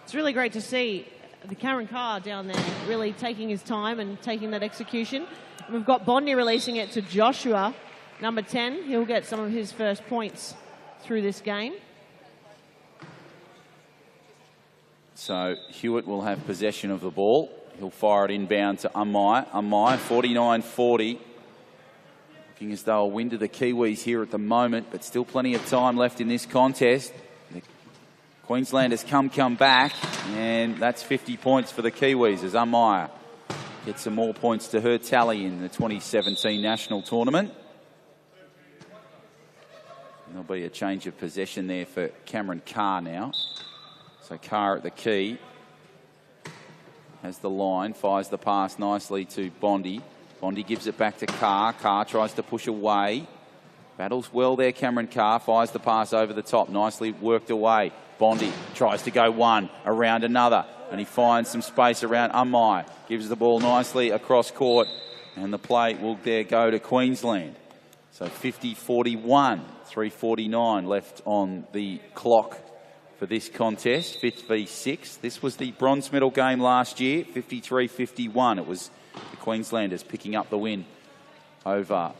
It's really great to see the Cameron Carr down there really taking his time and taking that execution. We've got Bondi releasing it to Joshua, number 10. He'll get some of his first points through this game. So Hewitt will have possession of the ball. He'll fire it inbound to Amai. Amai, 49-40. Looking as though a win to the Kiwis here at the moment, but still plenty of time left in this contest. The Queenslanders come back, and that's 50 points for the Kiwis as Amai gets some more points to her tally in the 2017 national tournament. And there'll be a change of possession there for Cameron Carr now. So Carr at the key. Has the line, fires the pass nicely to Bondi. Bondi gives it back to Carr. Carr tries to push away. Battles well there, Cameron Carr. Fires the pass over the top. Nicely worked away. Bondi tries to go one, around another. And he finds some space around Amai. Gives the ball nicely across court. And the play will there go to Queensland. So 50-41. 3:49 left on the clock for this contest, 5th v 6th. This was the bronze medal game last year, 53-51. It was the Queenslanders picking up the win over,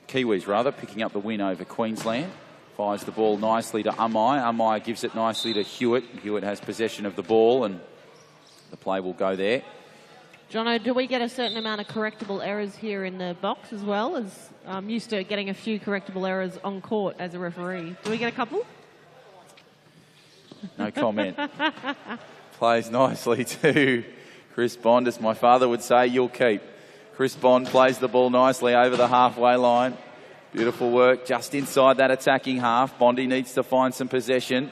Kiwis rather, picking up the win over Queensland. Fires the ball nicely to Amai. Amai gives it nicely to Hewitt. Hewitt has possession of the ball and the play will go there. Jono, do we get a certain amount of correctable errors here in the box as well? As I'm used to getting a few correctable errors on court as a referee. Do we get a couple? No comment. Plays nicely to Chris Bond. As my father would say, you'll keep. Chris Bond plays the ball nicely over the halfway line. Beautiful work just inside that attacking half. Bondi needs to find some possession.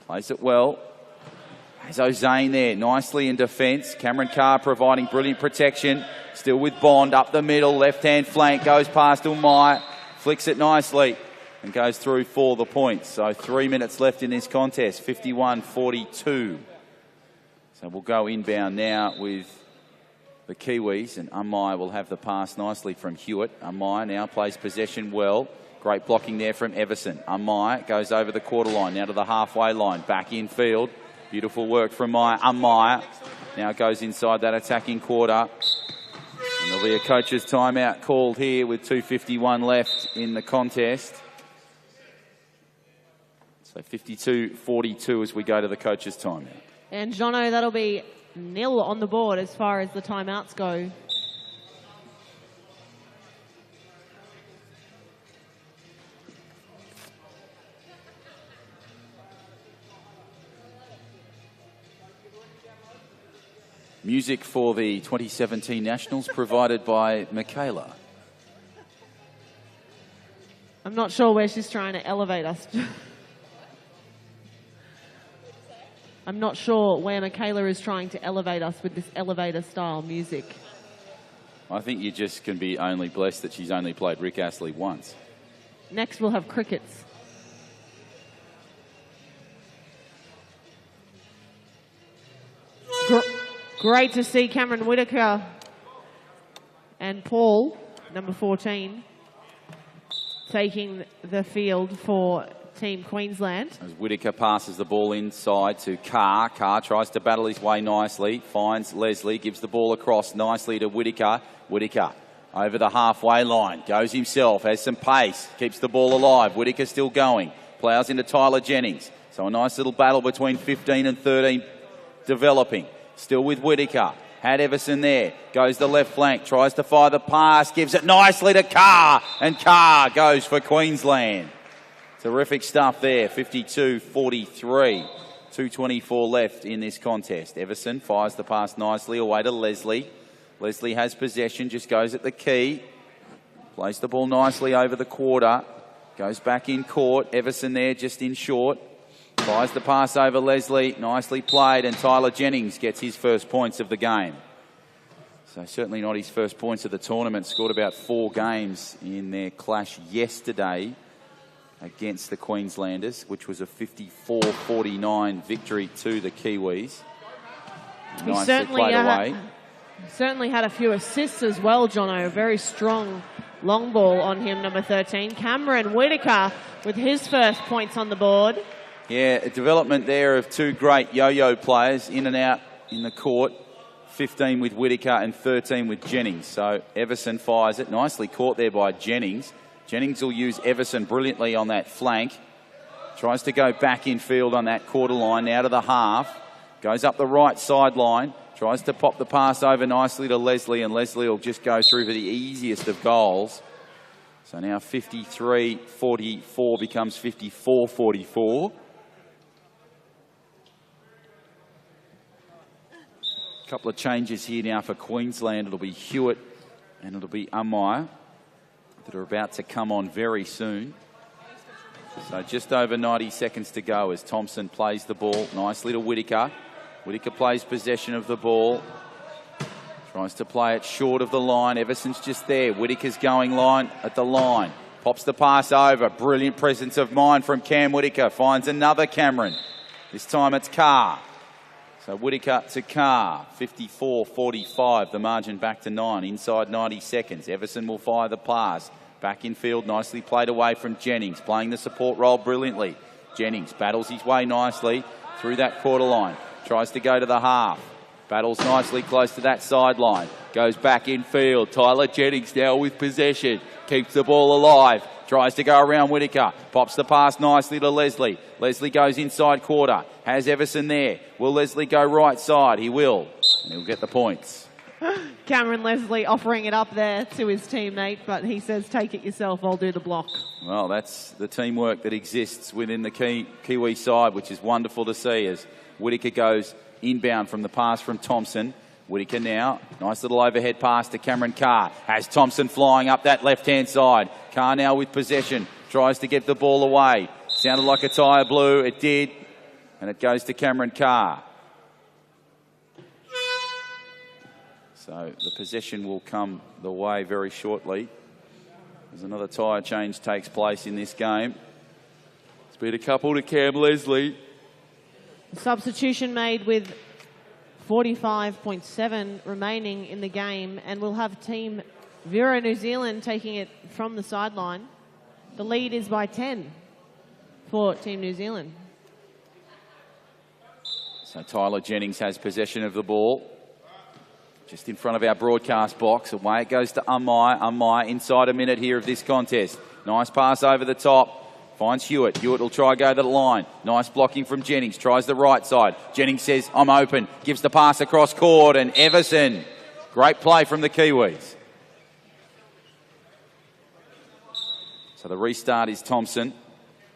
Plays it well. Has O'Zane there nicely in defence. Cameron Carr providing brilliant protection. Still with Bond up the middle. Left-hand flank goes past Umai. Flicks it nicely. And goes through for the points. So 3 minutes left in this contest, 51-42. So we'll go inbound now with the Kiwis, and Amai will have the pass nicely from Hewitt. Amai now plays possession well. Great blocking there from Everson. Amai goes over the quarter line, now to the halfway line, back in field. Beautiful work from Amai. Now goes inside that attacking quarter. And there'll be a coach's timeout called here with 2:51 left in the contest. So 52-42 as we go to the coach's timeout. And Jono, that'll be 0 on the board as far as the timeouts go. Music for the 2017 Nationals provided by Michaela. I'm not sure where she's trying to elevate us. I'm not sure where Michaela is trying to elevate us with this elevator-style music. I think you just can be only blessed that she's only played Rick Astley once. Next we'll have crickets. Great to see Cameron Whitaker and Paul, number 14, taking the field for Team Queensland. As Whitaker passes the ball inside to Carr. Carr tries to battle his way nicely. Finds Leslie. Gives the ball across nicely to Whitaker. Whitaker over the halfway line. Goes himself. Has some pace. Keeps the ball alive. Whitaker still going. Plows into Tyler Jennings. So a nice little battle between 15 and 13 developing. Still with Whitaker. Had Everson there. Goes the left flank. Tries to fire the pass. Gives it nicely to Carr. And Carr goes for Queensland. Terrific stuff there, 52-43. 2:24 left in this contest. Everson fires the pass nicely away to Leslie. Leslie has possession, just goes at the key. Plays the ball nicely over the quarter. Goes back in court. Everson there just in short. Fires the pass over Leslie. Nicely played, and Tyler Jennings gets his first points of the game. So certainly not his first points of the tournament. Scored about 4 games in their clash yesterday against the Queenslanders, which was a 54-49 victory to the Kiwis. Nicely played away. Certainly had a few assists as well, Jono. A very strong long ball on him, number 13. Cameron Whitaker with his first points on the board. Yeah, a development there of 2 great yo-yo players in and out in the court. 15 with Whittaker and 13 with Jennings. So Everson fires it. Nicely caught there by Jennings. Jennings will use Everson brilliantly on that flank. Tries to go back in field on that quarter line, now to the half. Goes up the right sideline. Tries to pop the pass over nicely to Leslie, and Leslie will just go through for the easiest of goals. So now 53-44 becomes 54-44. A couple of changes here now for Queensland. It'll be Hewitt and it'll be Ummire that are about to come on very soon. So just over 90 seconds to go as Thompson plays the ball nicely to Whittaker. Whittaker plays possession of the ball. Tries to play it short of the line. Everson's just there. Whittaker's going line at the line. Pops the pass over. Brilliant presence of mind from Cam Whittaker. Finds another Cameron. This time it's Carr. So Whittaker to Carr. 54-45. The margin back to 9. Inside 90 seconds. Everson will fire the pass. Back in field. Nicely played away from Jennings. Playing the support role brilliantly. Jennings battles his way nicely through that quarter line. Tries to go to the half. Battles nicely close to that sideline. Goes back in field. Tyler Jennings now with possession. Keeps the ball alive. Tries to go around Whittaker. Pops the pass nicely to Leslie. Leslie goes inside quarter. Has Everson there. Will Leslie go right side? He will. And he'll get the points. Cameron Leslie offering it up there to his teammate, but he says, take it yourself, I'll do the block. Well, that's the teamwork that exists within the Kiwi side, which is wonderful to see as Whittaker goes inbound from the pass from Thompson. Whittaker now, nice little overhead pass to Cameron Carr. Has Thompson flying up that left-hand side. Carr now with possession. Tries to get the ball away. Sounded like a tyre blew. It did. And it goes to Cameron Carr. So the possession will come the way very shortly as another tyre change takes place in this game. It's been a couple to Cam Leslie. Substitution made with 45.7 remaining in the game, and we'll have Team Vero New Zealand taking it from the sideline. The lead is by 10 for Team New Zealand. So Tyler Jennings has possession of the ball. Just in front of our broadcast box. Away it goes to Ummire. Ummire inside a minute here of this contest. Nice pass over the top. Finds Hewitt. Hewitt will try go to the line. Nice blocking from Jennings. Tries the right side. Jennings says, I'm open. Gives the pass across court. And Everson. Great play from the Kiwis. So the restart is Thompson.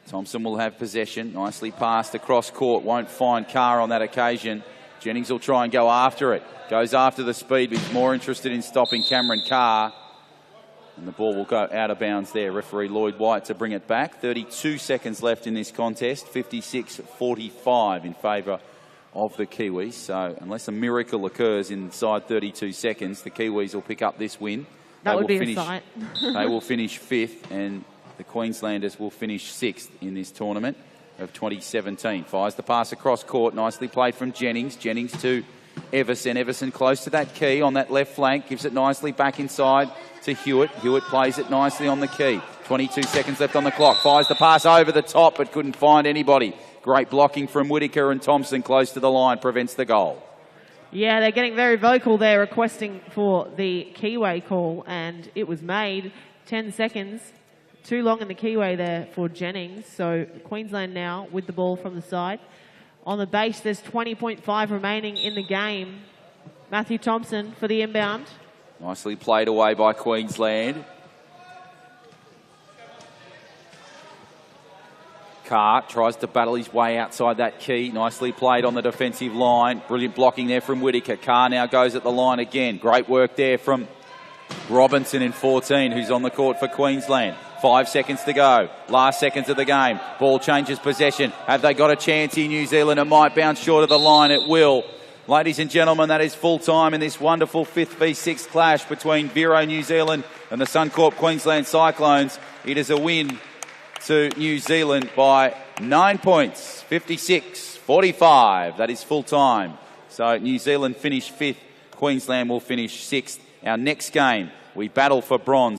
Thompson will have possession. Nicely passed across court. Won't find Carr on that occasion. Jennings will try and go after it. Goes after the speed, but he's more interested in stopping Cameron Carr. And the ball will go out of bounds there. Referee Lloyd White to bring it back. 32 seconds left in this contest. 56-45 in favour of the Kiwis. So unless a miracle occurs inside 32 seconds, the Kiwis will pick up this win. That would be a sight. They will finish 5th, and the Queenslanders will finish 6th in this tournament of 2017. Fires the pass across court. Nicely played from Jennings. Jennings to Everson. Everson close to that key on that left flank. Gives it nicely back inside to Hewitt. Hewitt plays it nicely on the key. 22 seconds left on the clock. Fires the pass over the top but couldn't find anybody. Great blocking from Whittaker, and Thompson close to the line prevents the goal. Yeah, they're getting very vocal there, requesting for the keyway call, and it was made. 10 seconds. Too long in the keyway there for Jennings. So Queensland now with the ball from the side. On the base, there's 20.5 remaining in the game. Matthew Thompson for the inbound. Nicely played away by Queensland. Carr tries to battle his way outside that key. Nicely played on the defensive line. Brilliant blocking there from Whittaker. Carr now goes at the line again. Great work there from Robinson in 14, who's on the court for Queensland. 5 seconds to go. Last seconds of the game. Ball changes possession. Have they got a chance here, New Zealand? It might bounce short of the line. It will. Ladies and gentlemen, that is full time in this wonderful 5th v 6 clash between Vero New Zealand and the Suncorp Queensland Cyclones. It is a win to New Zealand by 9 points, 56-45. That is full time. So New Zealand finish 5th. Queensland will finish 6th. Our next game, we battle for bronze.